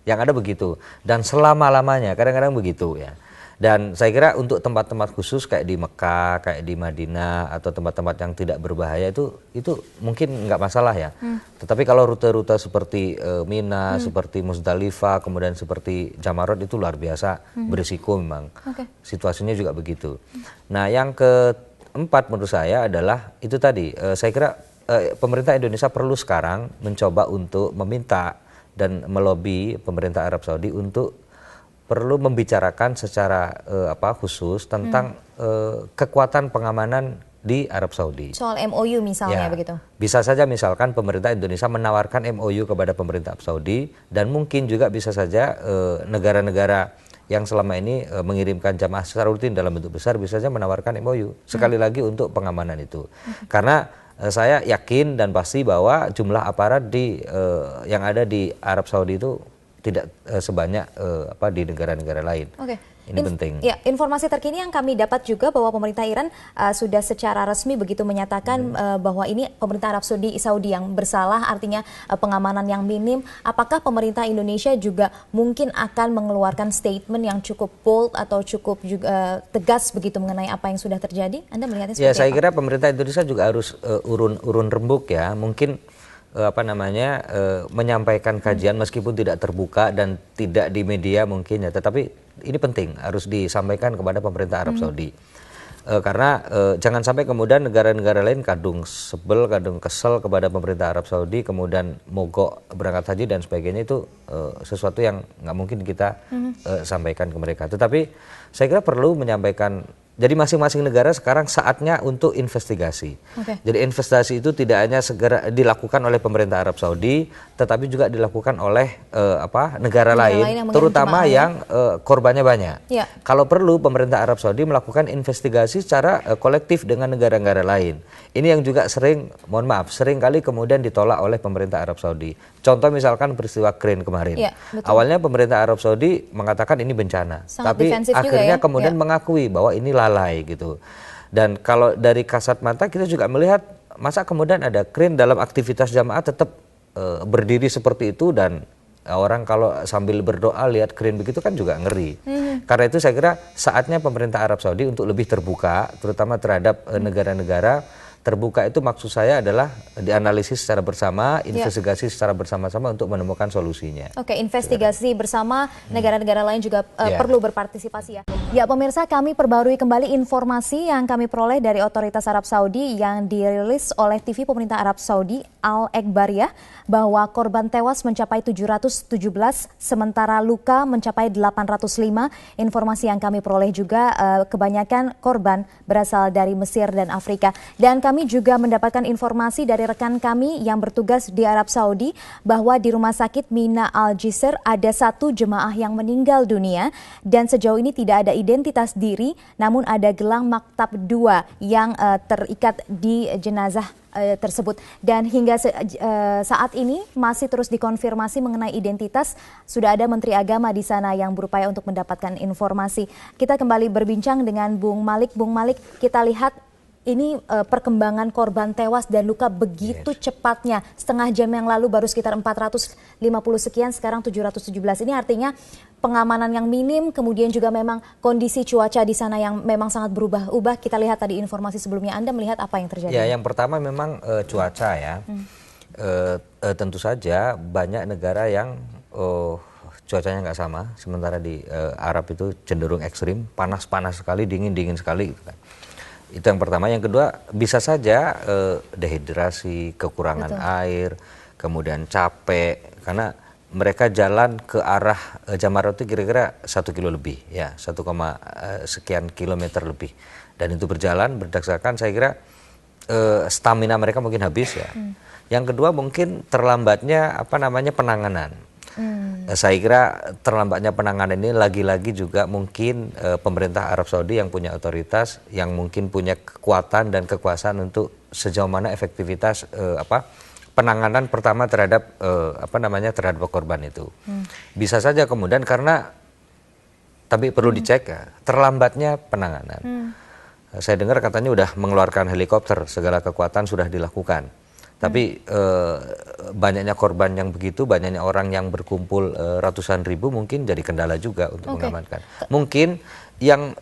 Yang ada begitu, dan selama-lamanya kadang-kadang begitu ya. Dan saya kira untuk tempat-tempat khusus kayak di Mekah, kayak di Madinah, atau tempat-tempat yang tidak berbahaya itu mungkin nggak masalah ya. Tetapi kalau rute-rute seperti Mina, seperti Muzdalifah, kemudian seperti Jamarot itu luar biasa berisiko memang. Situasinya juga begitu. Nah, yang keempat menurut saya adalah itu tadi. Saya kira pemerintah Indonesia perlu sekarang mencoba untuk meminta dan melobi pemerintah Arab Saudi untuk perlu membicarakan secara khusus tentang kekuatan pengamanan di Arab Saudi. Soal MOU misalnya begitu. Bisa saja misalkan pemerintah Indonesia menawarkan MOU kepada pemerintah Arab Saudi, dan mungkin juga bisa saja negara-negara yang selama ini mengirimkan jamaah secara rutin dalam bentuk besar bisa saja menawarkan MOU sekali lagi untuk pengamanan itu. Karena saya yakin dan pasti bahwa jumlah aparat yang ada di Arab Saudi itu tidak sebanyak di negara-negara lain. Ini penting. Ya, informasi terkini yang kami dapat juga bahwa pemerintah Iran sudah secara resmi begitu menyatakan bahwa ini pemerintah Arab Saudi yang bersalah, artinya pengamanan yang minim. Apakah pemerintah Indonesia juga mungkin akan mengeluarkan statement yang cukup bold atau cukup juga tegas begitu mengenai apa yang sudah terjadi? Anda melihatnya seperti apa? Ya, saya kira pemerintah Indonesia juga harus urun rembuk ya. Mungkin menyampaikan kajian meskipun tidak terbuka dan tidak di media mungkin ya, tetapi ini penting harus disampaikan kepada pemerintah Arab Saudi. Karena jangan sampai kemudian negara-negara lain kadung sebel, kadung kesel kepada pemerintah Arab Saudi, kemudian mogok berangkat haji dan sebagainya. Itu sesuatu yang nggak mungkin kita sampaikan ke mereka. Tetapi saya kira perlu menyampaikan. Jadi masing-masing negara sekarang saatnya untuk investigasi. Jadi investasi itu tidak hanya segera dilakukan oleh pemerintah Arab Saudi, tetapi juga dilakukan oleh negara lain terutama yang korbannya banyak. Kalau perlu pemerintah Arab Saudi melakukan investigasi secara kolektif dengan negara-negara lain. Ini yang juga sering kali kemudian ditolak oleh pemerintah Arab Saudi. Contoh misalkan peristiwa Krin kemarin. Awalnya pemerintah Arab Saudi mengatakan ini bencana, tapi akhirnya kemudian mengakui bahwa ini lalai gitu. Dan kalau dari kasat mata kita juga melihat, masa kemudian ada Krin dalam aktivitas jamaah tetap berdiri seperti itu, dan orang kalau sambil berdoa lihat Krin begitu kan juga ngeri. Karena itu saya kira saatnya pemerintah Arab Saudi untuk lebih terbuka, terutama terhadap negara-negara. Terbuka itu maksud saya adalah dianalisis secara bersama, investigasi secara bersama-sama untuk menemukan solusinya. Investigasi bersama, negara-negara lain juga perlu berpartisipasi ya. Ya pemirsa, kami perbarui kembali informasi yang kami peroleh dari otoritas Arab Saudi yang dirilis oleh TV pemerintah Arab Saudi Al-Ikhbariyah, bahwa korban tewas mencapai 717, sementara luka mencapai 805. Informasi yang kami peroleh juga kebanyakan korban berasal dari Mesir dan Afrika. Dan kami juga mendapatkan informasi dari rekan kami yang bertugas di Arab Saudi bahwa di Rumah Sakit Mina Al-Jisr ada 1 jemaah yang meninggal dunia, dan sejauh ini tidak ada identitas diri, namun ada gelang maktab 2 yang terikat di jenazah tersebut. Dan hingga saat ini masih terus dikonfirmasi mengenai identitas. Sudah ada Menteri Agama di sana yang berupaya untuk mendapatkan informasi. Kita kembali berbincang dengan Bung Malik. Bung Malik, kita lihat ini perkembangan korban tewas dan luka begitu cepatnya. Setengah jam yang lalu baru sekitar 450 sekian, sekarang 717. Ini artinya pengamanan yang minim, kemudian juga memang kondisi cuaca di sana yang memang sangat berubah-ubah. Kita lihat tadi informasi sebelumnya, Anda melihat apa yang terjadi? Ya, yang pertama memang cuaca ya. Tentu saja banyak negara yang cuacanya nggak sama. Sementara di Arab itu cenderung ekstrim, panas-panas sekali, dingin-dingin sekali gitu kan. Itu yang pertama. Yang kedua, bisa saja dehidrasi, kekurangan air, kemudian capek, karena mereka jalan ke arah Jammarat itu kira-kira 1 kilo lebih, ya 1, sekian kilometer lebih. Dan itu berjalan berdasarkan saya kira stamina mereka mungkin habis ya. Yang kedua mungkin terlambatnya penanganan. Saya kira terlambatnya penanganan ini lagi-lagi juga mungkin pemerintah Arab Saudi yang punya otoritas, yang mungkin punya kekuatan dan kekuasaan untuk sejauh mana efektivitas penanganan pertama terhadap terhadap korban itu. Bisa saja kemudian karena tapi perlu dicek ya, terlambatnya penanganan. Saya dengar katanya udah mengeluarkan helikopter, segala kekuatan sudah dilakukan. Tapi banyaknya korban yang begitu, banyaknya orang yang berkumpul ratusan ribu mungkin jadi kendala juga untuk mengamankan. Mungkin yang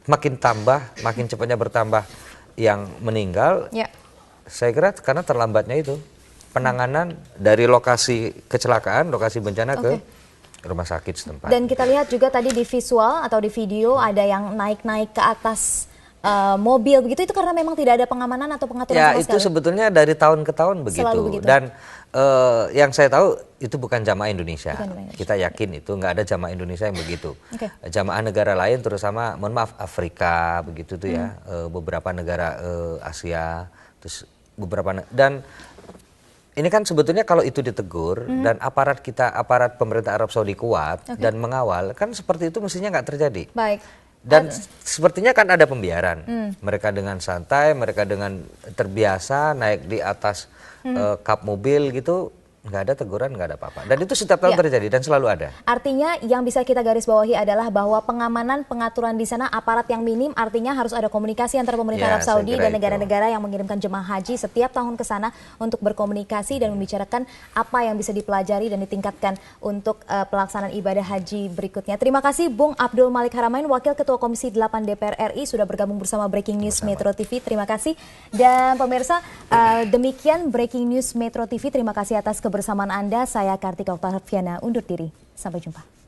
makin cepatnya bertambah yang meninggal, saya kira karena terlambatnya itu penanganan dari lokasi kecelakaan, lokasi bencana ke rumah sakit setempat. Dan kita lihat juga tadi di visual atau di video ada yang naik-naik ke atas mobil begitu, itu karena memang tidak ada pengamanan atau pengaturan sama sekali? Ya, itu sebetulnya dari tahun ke tahun begitu. Dan yang saya tahu itu bukan jamaah Indonesia. Kita yakin itu nggak ada jamaah Indonesia yang begitu. Jamaah negara lain terutama, mohon maaf, Afrika begitu tuh ya, beberapa negara Asia, terus beberapa dan ini kan sebetulnya kalau itu ditegur dan aparat pemerintah Arab Saudi kuat dan mengawal, kan seperti itu mestinya nggak terjadi. Baik. Dan sepertinya kan ada pembiaran. Mereka dengan santai, mereka dengan terbiasa naik di atas kap mobil gitu, nggak ada teguran, nggak ada apa-apa. Dan itu setiap tahun terjadi dan selalu ada. Artinya yang bisa kita garis bawahi adalah bahwa pengamanan, pengaturan di sana aparat yang minim, artinya harus ada komunikasi antara pemerintah Arab Saudi dan negara-negara yang mengirimkan jemaah haji setiap tahun ke sana untuk berkomunikasi dan membicarakan apa yang bisa dipelajari dan ditingkatkan untuk pelaksanaan ibadah haji berikutnya. Terima kasih Bung Abdul Malik Haramain, Wakil Ketua Komisi 8 DPR RI, sudah bergabung bersama Breaking News Metro TV. Terima kasih. Dan pemirsa, demikian Breaking News Metro TV. Terima kasih atas kebersamaan Anda. Saya Kartika Oktaviana undur diri. Sampai jumpa.